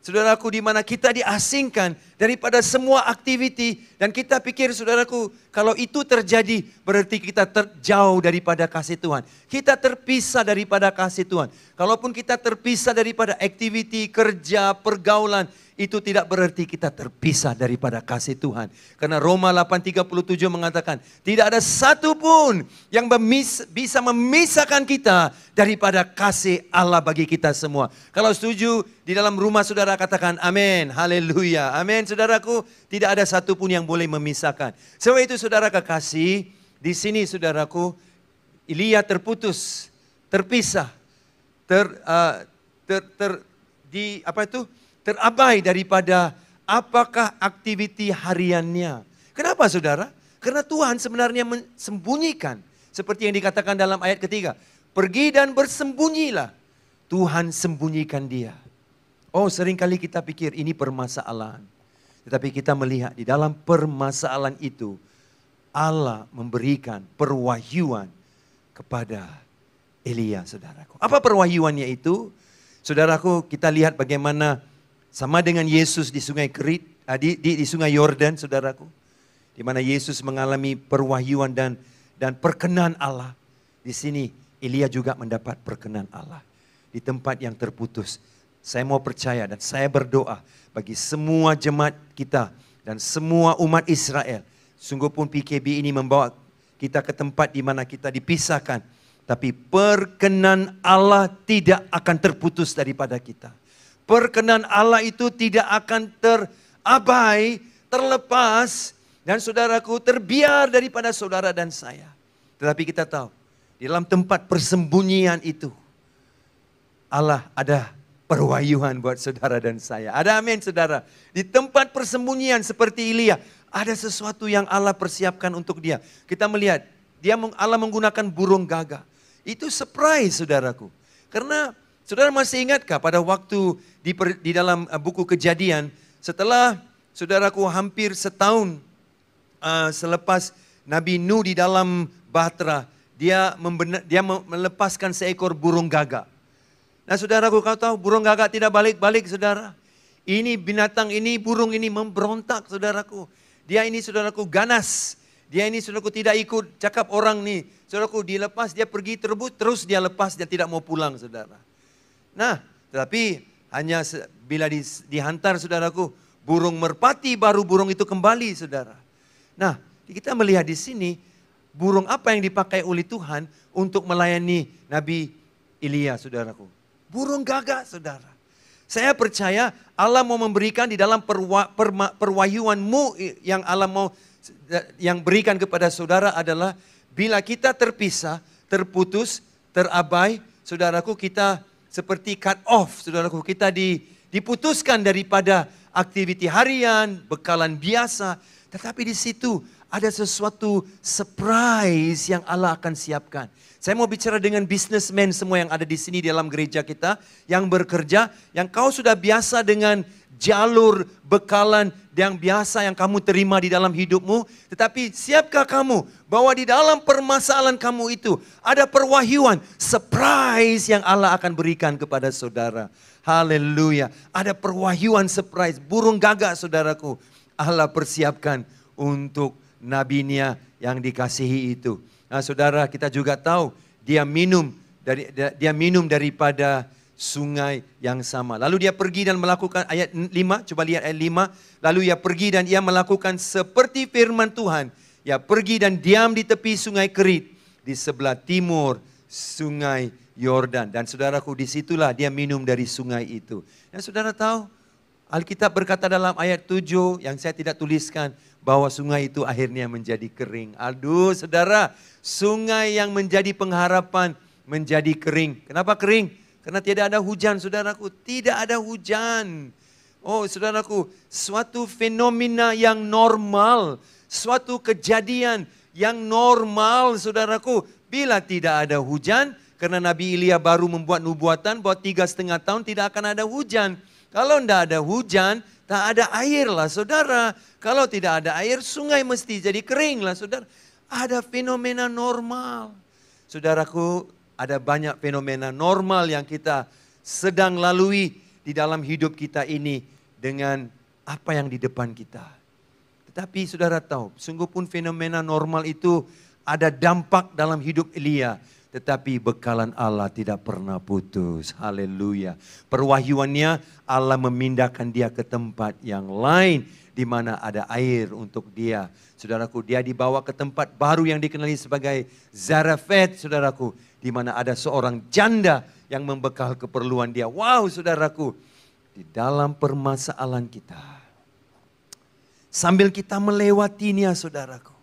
saudaraku, di mana kita diasingkan daripada semua aktiviti. Dan kita pikir, saudaraku, kalau itu terjadi berarti kita terjauh daripada kasih Tuhan. Kita terpisah daripada kasih Tuhan. Kalaupun kita terpisah daripada aktiviti, kerja, pergaulan, itu tidak berarti kita terpisah daripada kasih Tuhan. Karena Roma 8:37 mengatakan, tidak ada satu pun yang bisa memisahkan kita daripada kasih Allah bagi kita semua. Kalau setuju, di dalam rumah saudara katakan amin, haleluya, amin saudaraku. Tidak ada satu pun yang boleh memisahkan. Sebab itu saudara kekasih, di sini saudaraku, Elia terputus, terpisah, terabai daripada apakah aktiviti hariannya. Kenapa saudara? Karena Tuhan sebenarnya mensembunyikan. Seperti yang dikatakan dalam ayat ketiga. Pergi dan bersembunyilah. Tuhan sembunyikan dia. Oh, seringkali kita pikir ini permasalahan. Tetapi kita melihat di dalam permasalahan itu, Allah memberikan perwahyuan kepada Elia, saudaraku. Apa perwahyuannya itu? Saudaraku, kita lihat bagaimana sama dengan Yesus di Sungai Kerit, di Sungai Yordan, saudaraku. Di mana Yesus mengalami perwahyuan dan perkenan Allah. Di sini Elia juga mendapat perkenan Allah. Di tempat yang terputus. Saya mau percaya dan saya berdoa bagi semua jemaat kita dan semua umat Israel. Sungguh pun PKB ini membawa kita ke tempat di mana kita dipisahkan. Tapi perkenan Allah tidak akan terputus daripada kita. Perkenan Allah itu tidak akan terabai, terlepas, dan saudaraku terbiar daripada saudara dan saya. Tetapi kita tahu, di dalam tempat persembunyian itu, Allah ada perwahyuan buat saudara dan saya. Ada amin saudara. Di tempat persembunyian seperti Elia, ada sesuatu yang Allah persiapkan untuk dia. Kita melihat, Allah menggunakan burung gagak. Itu surprise saudaraku. Karena saudara masih ingatkah pada waktu di dalam buku Kejadian, setelah saudaraku hampir setahun selepas Nabi Nuh di dalam bahtera, dia melepaskan seekor burung gagak. Nah saudaraku, kau tahu burung gagak tidak balik-balik saudara. Ini binatang ini, burung ini memberontak saudaraku. Dia ini saudaraku ganas. Dia ini saudaraku tidak ikut cakap orang nih. Saudaraku dilepas, dia pergi terbut, terus dia lepas, dia tidak mau pulang saudara. Nah, tetapi hanya bila dihantar saudaraku, burung merpati baru burung itu kembali saudara. Nah, kita melihat di sini, burung apa yang dipakai oleh Tuhan untuk melayani Nabi Elia saudaraku. Burung gagak saudara. Saya percaya Allah mau memberikan di dalam perwahyuanmu yang Allah mau yang berikan kepada saudara adalah bila kita terpisah, terputus, terabai, saudaraku kita seperti cut off, saudaraku kita diputuskan daripada aktiviti harian, bekalan biasa. Tetapi di situ ada sesuatu surprise yang Allah akan siapkan. Saya mau bicara dengan businessman semua yang ada di sini dalam gereja kita, yang bekerja, yang kau sudah biasa dengan jalur bekalan yang biasa yang kamu terima di dalam hidupmu. Tetapi siapkah kamu bahwa di dalam permasalahan kamu itu ada perwahyuan, surprise yang Allah akan berikan kepada saudara. Haleluya. Ada perwahyuan surprise, burung gagak saudaraku. Allah persiapkan untuk nabinya yang dikasihi itu. Nah saudara, kita juga tahu dia minum daripada sungai yang sama. Lalu dia pergi dan melakukan ayat 5, coba lihat ayat 5. Lalu ia pergi dan ia melakukan seperti firman Tuhan. Ia pergi dan diam di tepi sungai Kerit di sebelah timur sungai Yordan. Dan saudaraku, disitulah dia minum dari sungai itu. Dan saudara tahu, Alkitab berkata dalam ayat 7 yang saya tidak tuliskan, bahwa sungai itu akhirnya menjadi kering. Aduh saudara, sungai yang menjadi pengharapan menjadi kering. Kenapa kering? Karena tidak ada hujan saudaraku. Tidak ada hujan. Oh saudaraku, suatu fenomena yang normal. Suatu kejadian yang normal saudaraku. Bila tidak ada hujan, Karena Nabi Elia baru membuat nubuatan bahwa 3,5 tahun tidak akan ada hujan. Kalau tidak ada hujan, tak ada air lah saudara. Kalau tidak ada air, sungai mesti jadi kering lah saudara. Ada fenomena normal. Saudaraku, ada banyak fenomena normal yang kita sedang lalui di dalam hidup kita ini dengan apa yang di depan kita. Tetapi saudara tahu, sungguh pun fenomena normal itu ada dampak dalam hidup Elia. Tetapi bekalan Allah tidak pernah putus. Haleluya. Perwahyuannya Allah memindahkan dia ke tempat yang lain di mana ada air untuk dia. Saudaraku, dia dibawa ke tempat baru yang dikenali sebagai Zarephath, saudaraku, di mana ada seorang janda yang membekal keperluan dia. Wow, saudaraku, di dalam permasalahan kita, sambil kita melewatinya, saudaraku.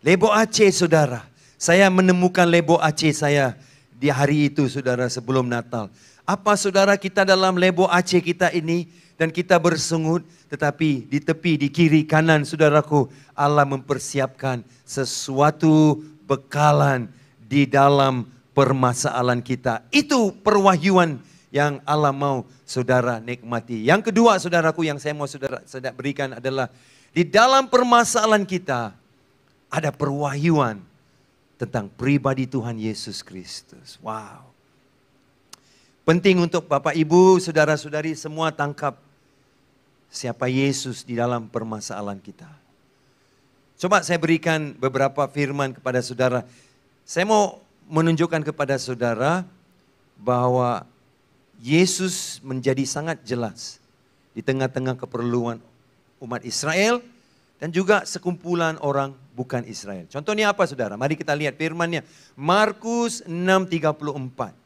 Lebo Aceh, saudara. Saya menemukan Lebo Aceh saya di hari itu, saudara, sebelum Natal. Apa saudara kita dalam Lebo Aceh kita ini, dan kita bersungut, tetapi di tepi, di kiri, kanan, saudaraku, Allah mempersiapkan sesuatu bekalan di dalam permasalahan kita. Itu perwahyuan yang Allah mau saudara nikmati. Yang kedua, saudaraku, yang saya mau saudara berikan adalah di dalam permasalahan kita ada perwahyuan tentang pribadi Tuhan Yesus Kristus. Wow. Penting untuk Bapak, Ibu, saudara-saudari semua tangkap siapa Yesus di dalam permasalahan kita. Coba saya berikan beberapa firman kepada saudara. Saya mau menunjukkan kepada saudara bahwa Yesus menjadi sangat jelas di tengah-tengah keperluan umat Israel dan juga sekumpulan orang bukan Israel. Contohnya apa saudara? Mari kita lihat firman-Nya. Markus 6:34.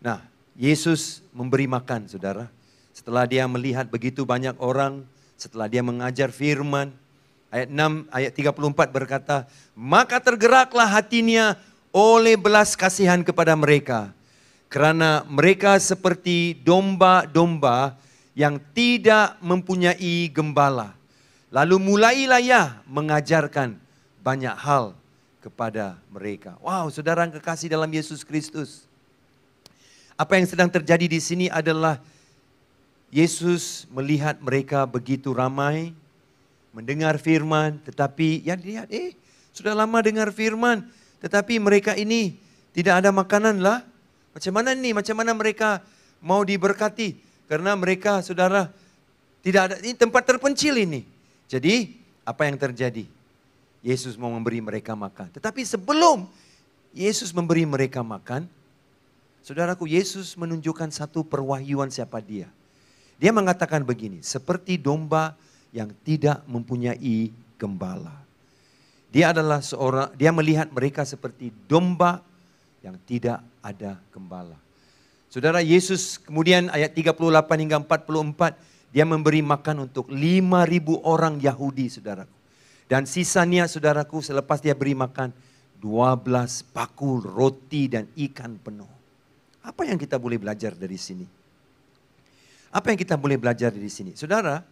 Nah, Yesus memberi makan saudara. Setelah dia melihat begitu banyak orang, setelah dia mengajar firman. Ayat 6, ayat 34 berkata, maka tergeraklah hatinya oleh belas kasihan kepada mereka. Karena mereka seperti domba-domba yang tidak mempunyai gembala. Lalu mulailah ia mengajarkan banyak hal kepada mereka. Wow, saudara yang kekasih dalam Yesus Kristus. Apa yang sedang terjadi di sini adalah Yesus melihat mereka begitu ramai, mendengar firman, tetapi ya lihat, sudah lama dengar firman, tetapi mereka ini tidak ada makanan lah. Macam mana nih, macam mana mereka mau diberkati? Karena mereka, saudara, tidak ada, ini tempat terpencil ini. Jadi, apa yang terjadi? Yesus mau memberi mereka makan. Tetapi sebelum Yesus memberi mereka makan, saudaraku, Yesus menunjukkan satu perwahyuan siapa dia. Dia mengatakan begini, seperti domba yang tidak mempunyai gembala. Dia adalah dia melihat mereka seperti domba yang tidak ada gembala. Saudara, Yesus kemudian ayat 38 hingga 44, dia memberi makan untuk 5.000 orang Yahudi, saudaraku. Dan sisanya, saudaraku, selepas dia beri makan, 12 bakul roti dan ikan penuh. Apa yang kita boleh belajar dari sini? Apa yang kita boleh belajar dari sini? Saudara,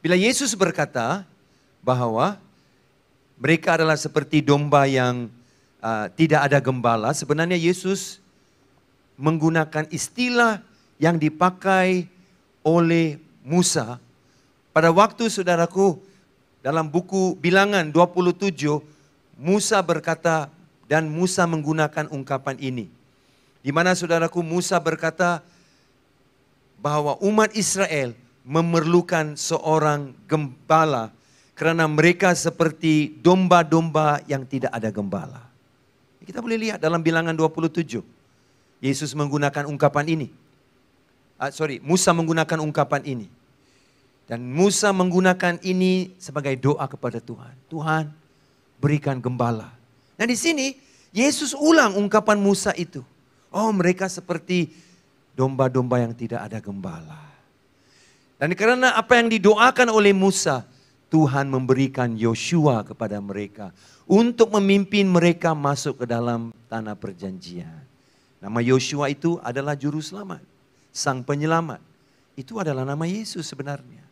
bila Yesus berkata bahwa mereka adalah seperti domba yang tidak ada gembala, sebenarnya Yesus menggunakan istilah yang dipakai oleh Musa. Pada waktu, saudaraku, dalam buku Bilangan 27, Musa berkata, dan Musa menggunakan ungkapan ini. Di mana, saudaraku, Musa berkata bahwa umat Israel memerlukan seorang gembala karena mereka seperti domba-domba yang tidak ada gembala. Kita boleh lihat dalam Bilangan 27. Yesus menggunakan ungkapan ini. Musa menggunakan ungkapan ini. Dan Musa menggunakan ini sebagai doa kepada Tuhan. Tuhan, berikan gembala. Nah, di sini Yesus ulang ungkapan Musa itu. Oh, mereka seperti domba-domba yang tidak ada gembala. Dan karena apa yang didoakan oleh Musa, Tuhan memberikan Yosua kepada mereka untuk memimpin mereka masuk ke dalam tanah perjanjian. Nama Yosua itu adalah juru selamat, sang penyelamat. Itu adalah nama Yesus sebenarnya.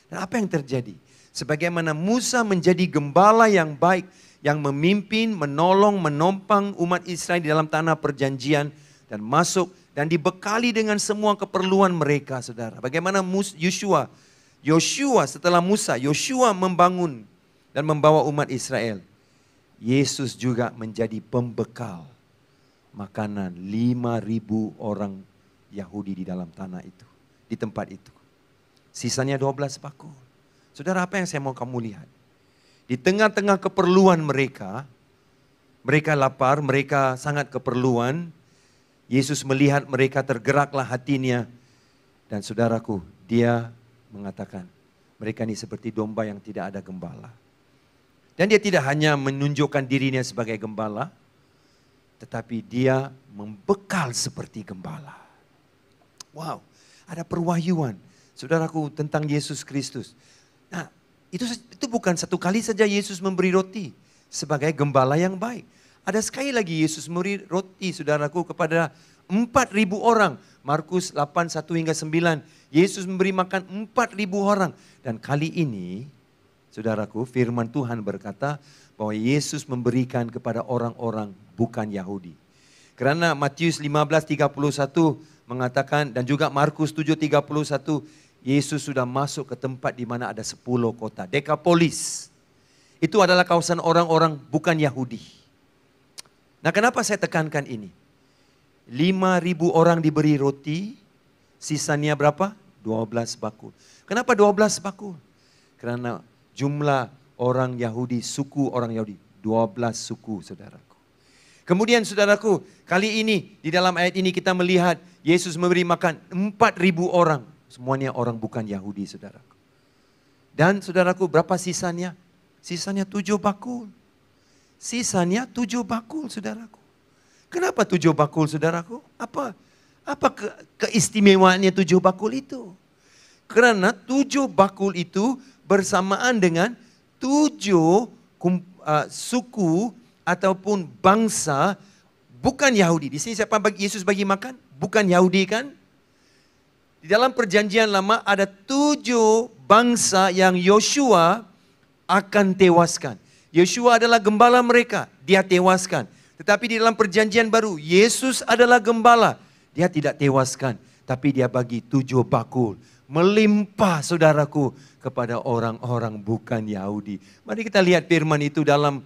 Dan apa yang terjadi? Sebagaimana Musa menjadi gembala yang baik, yang memimpin, menolong, menopang umat Israel di dalam tanah perjanjian dan masuk dan dibekali dengan semua keperluan mereka, saudara. Bagaimana Yosua setelah Musa, Yosua membangun dan membawa umat Israel. Yesus juga menjadi pembekal makanan 5.000 orang Yahudi di dalam tanah itu, di tempat itu. Sisanya 12 bakul. Saudara, apa yang saya mau kamu lihat? Di tengah-tengah keperluan mereka lapar, mereka sangat keperluan. Yesus melihat mereka, tergeraklah hatinya. Dan saudaraku, dia mengatakan, mereka ini seperti domba yang tidak ada gembala. Dan dia tidak hanya menunjukkan dirinya sebagai gembala, tetapi dia membekal seperti gembala. Wow, ada perwahyuan, saudaraku, tentang Yesus Kristus. Nah, itu bukan satu kali saja Yesus memberi roti sebagai gembala yang baik. Ada sekali lagi Yesus memberi roti, saudaraku, kepada 4.000 orang. Markus 8, 1 hingga 9. Yesus memberi makan 4.000 orang. Dan kali ini, saudaraku, firman Tuhan berkata bahwa Yesus memberikan kepada orang-orang bukan Yahudi. Karena Matius 15:31 mengatakan, dan juga Markus 7:31, Yesus sudah masuk ke tempat di mana ada 10 kota. Dekapolis. Itu adalah kawasan orang-orang bukan Yahudi. Nah, kenapa saya tekankan ini? 5.000 orang diberi roti, sisanya berapa? 12 bakul. Kenapa 12 bakul? Karena jumlah orang Yahudi, suku orang Yahudi, 12 suku, saudaraku. Kemudian saudaraku, kali ini di dalam ayat ini kita melihat Yesus memberi makan 4.000 orang. Semuanya orang bukan Yahudi, saudaraku. Dan saudaraku, berapa sisanya? Sisanya 7 bakul. Sisanya 7 bakul, saudaraku. Kenapa 7 bakul, saudaraku? Apa keistimewaannya 7 bakul itu? Karena 7 bakul itu bersamaan dengan 7 suku ataupun bangsa bukan Yahudi. Di sini siapa Yesus bagi makan? Bukan Yahudi, kan? Di dalam perjanjian lama ada 7 bangsa yang Yosua akan tewaskan. Yosua adalah gembala mereka, dia tewaskan. Tetapi di dalam perjanjian baru, Yesus adalah gembala. Dia tidak tewaskan, tapi dia bagi 7 bakul. Melimpah, saudaraku, kepada orang-orang bukan Yahudi. Mari kita lihat firman itu dalam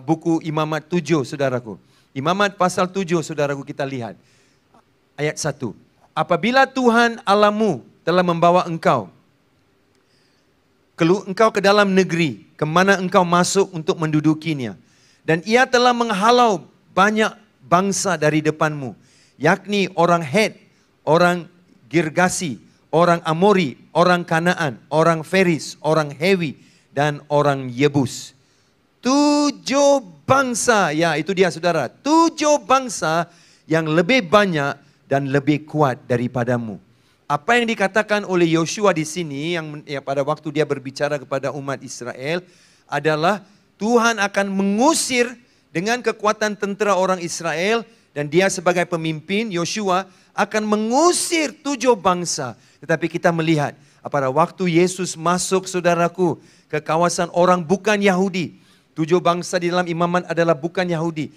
buku Imamat 7, saudaraku. Imamat pasal 7, saudaraku, kita lihat. Ayat 1. Apabila Tuhan Allahmu telah membawa engkau ke dalam negeri, kemana engkau masuk untuk mendudukinya. Dan ia telah menghalau banyak bangsa dari depanmu, yakni orang Het, orang Girgasi, orang Amori, orang Kanaan, orang Feris, orang Hewi, dan orang Yebus. 7 bangsa, ya itu dia saudara, 7 bangsa yang lebih banyak dan lebih kuat daripadamu. Apa yang dikatakan oleh Yosua di sini, yang pada waktu dia berbicara kepada umat Israel, adalah Tuhan akan mengusir dengan kekuatan tentera orang Israel, dan dia sebagai pemimpin, Yosua akan mengusir 7 bangsa. Tetapi kita melihat pada waktu Yesus masuk, saudaraku, ke kawasan orang bukan Yahudi. 7 bangsa di dalam imamat adalah bukan Yahudi.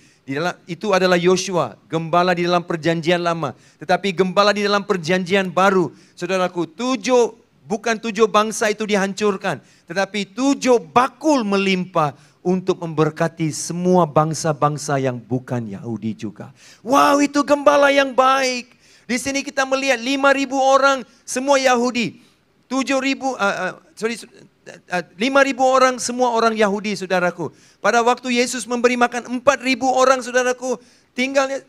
Itu adalah Yosua, gembala di dalam perjanjian lama. Tetapi gembala di dalam perjanjian baru, saudaraku, 7 bangsa itu dihancurkan. Tetapi 7 bakul melimpah untuk memberkati semua bangsa-bangsa yang bukan Yahudi juga. Wow, itu gembala yang baik. Di sini kita melihat 5.000 orang semua Yahudi. 5.000 orang semua orang Yahudi, saudaraku. Pada waktu Yesus memberi makan 4.000 orang, saudaraku, tinggalnya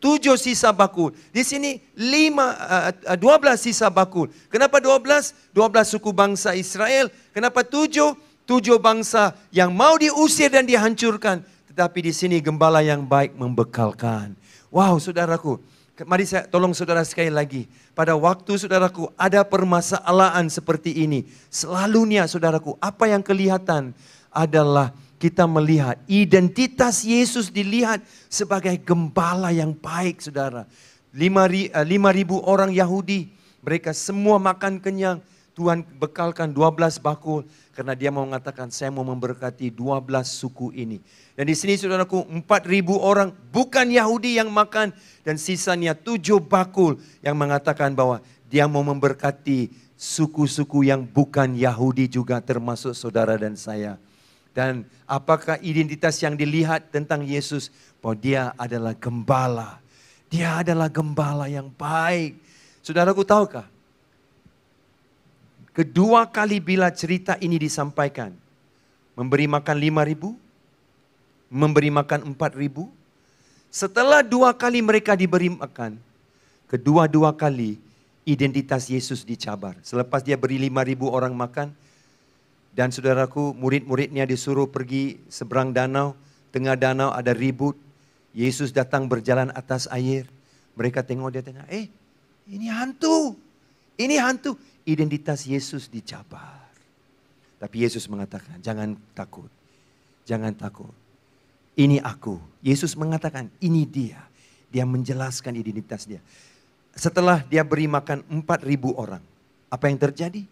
7 sisa bakul. Di sini 12 sisa bakul. Kenapa 12? 12 suku bangsa Israel. Kenapa 7? 7 bangsa yang mau diusir dan dihancurkan. Tetapi di sini gembala yang baik membekalkan. Wow, saudaraku. Mari saya tolong saudara sekali lagi. Pada waktu saudaraku ada permasalahan seperti ini, selalunya saudaraku, apa yang kelihatan adalah kita melihat identitas Yesus dilihat sebagai gembala yang baik, saudara. 5.000 orang Yahudi, mereka semua makan kenyang. Tuhan bekalkan 12 bakul karena dia mau mengatakan saya mau memberkati 12 suku ini. Dan di sini saudaraku 4.000 orang bukan Yahudi yang makan dan sisanya 7 bakul yang mengatakan bahwa dia mau memberkati suku-suku yang bukan Yahudi juga termasuk saudara dan saya. Dan apakah identitas yang dilihat tentang Yesus? Bahwa dia adalah gembala. Dia adalah gembala yang baik. Saudaraku tahukah? Kedua kali bila cerita ini disampaikan, memberi makan 5.000, memberi makan 4.000. Setelah 2 kali mereka diberi makan, kedua-dua kali identitas Yesus dicabar. Selepas dia beri 5.000 orang makan, dan saudaraku murid-muridnya disuruh pergi seberang danau, tengah danau ada ribut, Yesus datang berjalan atas air. Mereka tengok dia tengah, ini hantu, ini hantu. Identitas Yesus dicabar. Tapi Yesus mengatakan, jangan takut. Jangan takut. Ini aku. Yesus mengatakan, ini dia. Dia menjelaskan identitas dia. Setelah dia beri makan 4.000 orang. Apa yang terjadi?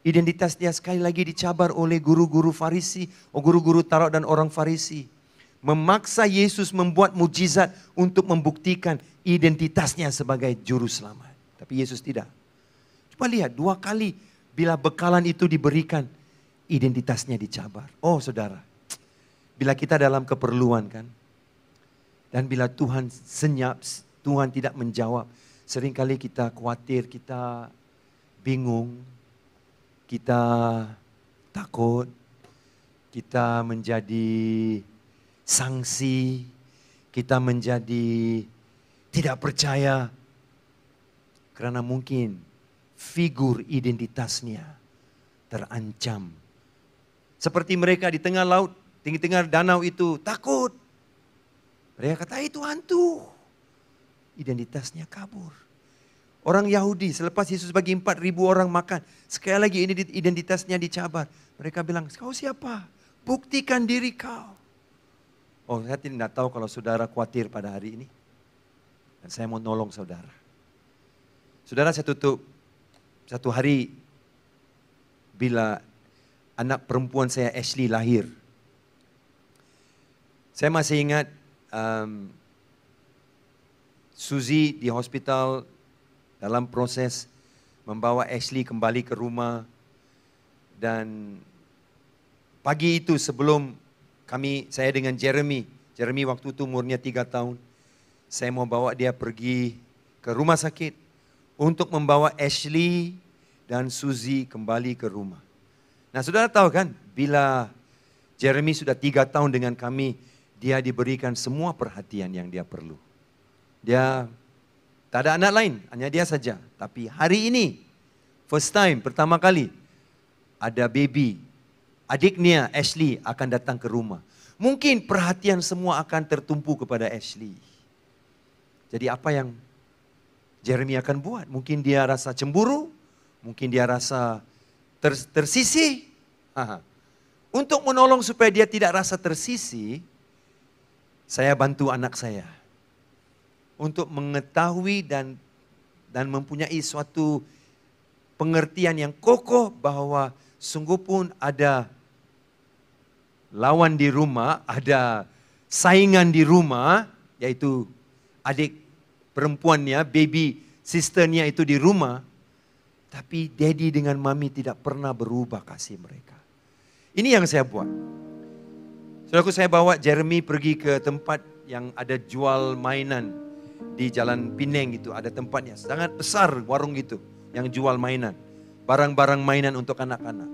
Identitas dia sekali lagi dicabar oleh guru-guru Farisi. Guru-guru Taurat dan orang Farisi. Memaksa Yesus membuat mujizat untuk membuktikan identitasnya sebagai juru selamat. Tapi Yesus tidak. Coba lihat 2 kali bila bekalan itu diberikan, identitasnya dicabar. Oh saudara, bila kita dalam keperluan kan, dan bila Tuhan senyap, Tuhan tidak menjawab, seringkali kita khawatir, kita bingung, kita takut, kita menjadi sangsi, kita menjadi tidak percaya, karena mungkin figur identitasnya terancam. Seperti mereka di tengah laut, di tengah danau itu takut. Mereka kata itu hantu. Identitasnya kabur. Orang Yahudi selepas Yesus bagi 4.000 orang makan. Sekali lagi identitasnya dicabar. Mereka bilang, kau siapa? Buktikan diri kau. Oh saya tidak tahu kalau saudara khawatir pada hari ini. Dan saya mau nolong saudara. Saudara saya tutup. Satu hari bila anak perempuan saya Ashley lahir. Saya masih ingat Suzy di hospital dalam proses membawa Ashley kembali ke rumah. Dan pagi itu sebelum saya dengan Jeremy waktu itu umurnya 3 tahun. Saya mau bawa dia pergi ke rumah sakit. Untuk membawa Ashley dan Suzy kembali ke rumah. Nah saudara tahu kan, bila Jeremy sudah 3 tahun dengan kami, dia diberikan semua perhatian yang dia perlu. Dia tak ada anak lain, hanya dia saja. Tapi hari ini, first time, pertama kali, ada baby, adiknya Ashley akan datang ke rumah. Mungkin perhatian semua akan tertumpu kepada Ashley. Jadi apa yang Jeremy akan buat? Mungkin dia rasa cemburu, mungkin dia rasa tersisih. Untuk menolong supaya dia tidak rasa tersisih, saya bantu anak saya. Untuk mengetahui dan mempunyai suatu pengertian yang kokoh bahwa sungguh pun ada lawan di rumah, ada saingan di rumah, yaitu adik perempuannya, baby sisternya itu di rumah. Tapi daddy dengan mami tidak pernah berubah kasih mereka. Ini yang saya buat. Saudaraku, saya bawa Jeremy pergi ke tempat yang ada jual mainan. Di Jalan Pinang itu ada tempatnya. Sangat besar warung itu yang jual mainan. Barang-barang mainan untuk anak-anak.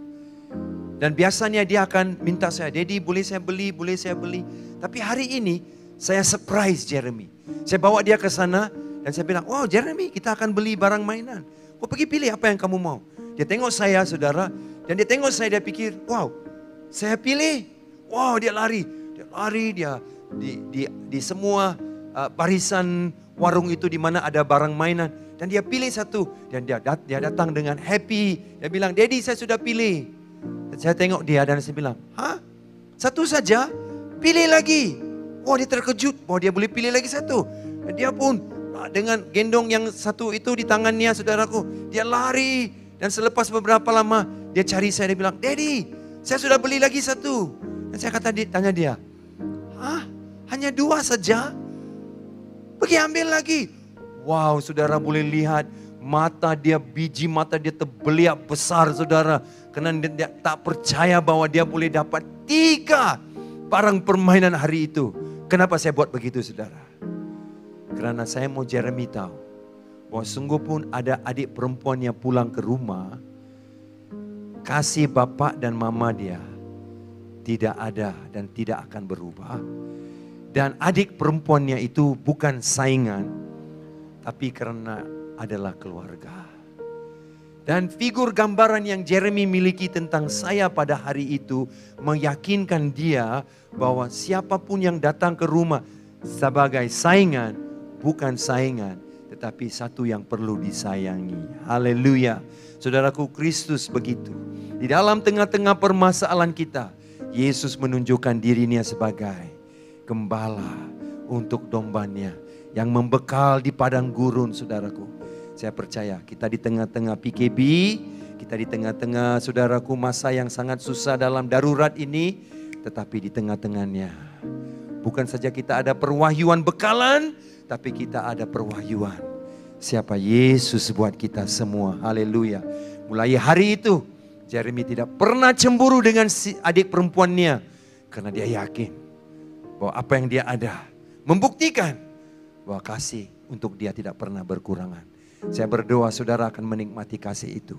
Dan biasanya dia akan minta saya, daddy boleh saya beli, boleh saya beli. Tapi hari ini saya surprise Jeremy. Saya bawa dia ke sana dan saya bilang, wow Jeremy kita akan beli barang mainan. Kau pergi pilih apa yang kamu mau. Dia tengok saya saudara, dan dia tengok saya, dia pikir, wow saya pilih. Wow dia lari, dia di semua barisan warung itu di mana ada barang mainan. Dan dia pilih satu, dan dia datang dengan happy. Dia bilang, daddy saya sudah pilih. Dan saya tengok dia dan saya bilang, hah? Satu saja? Pilih lagi. Wah dia terkejut, bahwa dia boleh pilih lagi satu. Dan dia pun dengan gendong yang satu itu di tangannya saudaraku. Dia lari Dan selepas beberapa lama dia cari saya, dia bilang, Daddy, saya sudah beli lagi satu. Dan saya tanya dia, hah? Hanya 2 saja? Pergi ambil lagi. Wow, saudara boleh lihat mata dia, biji mata dia terbeliak besar, saudara. Karena dia tak percaya bahwa dia boleh dapat 3 barang permainan hari itu. Kenapa saya buat begitu, saudara? Karena saya mau Jeremy tahu bahwa sungguh pun ada adik perempuannya pulang ke rumah, kasih bapak dan mama dia tidak ada dan tidak akan berubah. Dan adik perempuannya itu bukan saingan, tapi karena adalah keluarga. Dan figur gambaran yang Jeremy miliki tentang saya pada hari itu meyakinkan dia bahwa siapapun yang datang ke rumah sebagai saingan, bukan saingan, tetapi satu yang perlu disayangi. Haleluya. Saudaraku, Kristus begitu. Di dalam tengah-tengah permasalahan kita, Yesus menunjukkan dirinya sebagai gembala untuk dombanya yang membekal di padang gurun, saudaraku. Saya percaya kita di tengah-tengah PKB, kita di tengah-tengah, saudaraku, masa yang sangat susah dalam darurat ini, tetapi di tengah-tengahnya bukan saja kita ada perwahyuan bekalan, tapi kita ada perwahyuan siapa Yesus buat kita semua. Haleluya. Mulai hari itu Jeremy tidak pernah cemburu dengan si adik perempuannya, karena dia yakin bahwa apa yang dia ada membuktikan bahwa kasih untuk dia tidak pernah berkurangan. Saya berdoa saudara akan menikmati kasih itu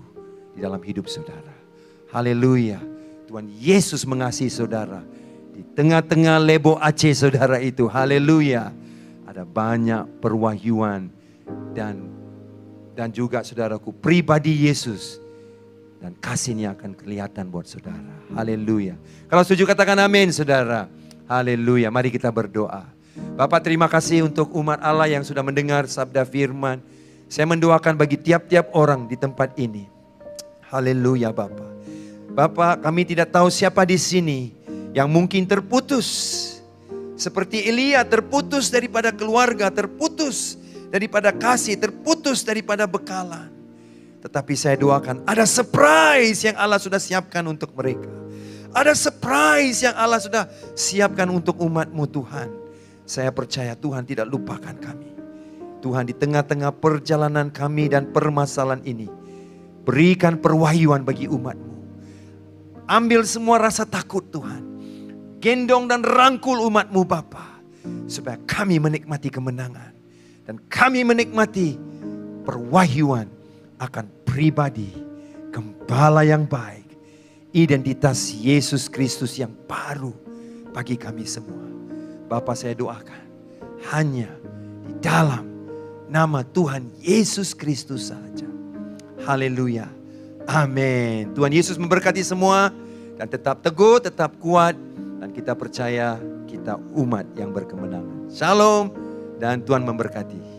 di dalam hidup saudara. Haleluya. Tuhan Yesus mengasihi saudara. Di tengah-tengah Lebo Aceh saudara itu. Haleluya. Ada banyak perwahyuan dan juga saudaraku pribadi Yesus. Dan kasihnya akan kelihatan buat saudara. Haleluya. Kalau setuju katakan amin saudara. Haleluya. Mari kita berdoa. Bapak, terima kasih untuk umat Allah yang sudah mendengar sabda firman. Saya mendoakan bagi tiap-tiap orang di tempat ini. Haleluya Bapak. Bapak, kami tidak tahu siapa di sini yang mungkin terputus. Seperti Elia terputus daripada keluarga, terputus daripada kasih, terputus daripada bekalan. Tetapi saya doakan ada surprise yang Allah sudah siapkan untuk mereka. Ada surprise yang Allah sudah siapkan untuk umat-Mu Tuhan. Saya percaya Tuhan tidak lupakan kami. Tuhan, di tengah-tengah perjalanan kami dan permasalahan ini, berikan perwahyuan bagi umat-Mu. Ambil semua rasa takut Tuhan. Gendong dan rangkul umat-Mu Bapa, supaya kami menikmati kemenangan. Dan kami menikmati perwahyuan akan pribadi gembala yang baik. Identitas Yesus Kristus yang baru bagi kami semua. Bapa, saya doakan hanya di dalam nama Tuhan Yesus Kristus saja. Haleluya. Amin. Tuhan Yesus memberkati semua. Dan tetap teguh, tetap kuat. Dan kita percaya kita umat yang berkemenangan. Shalom dan Tuhan memberkati.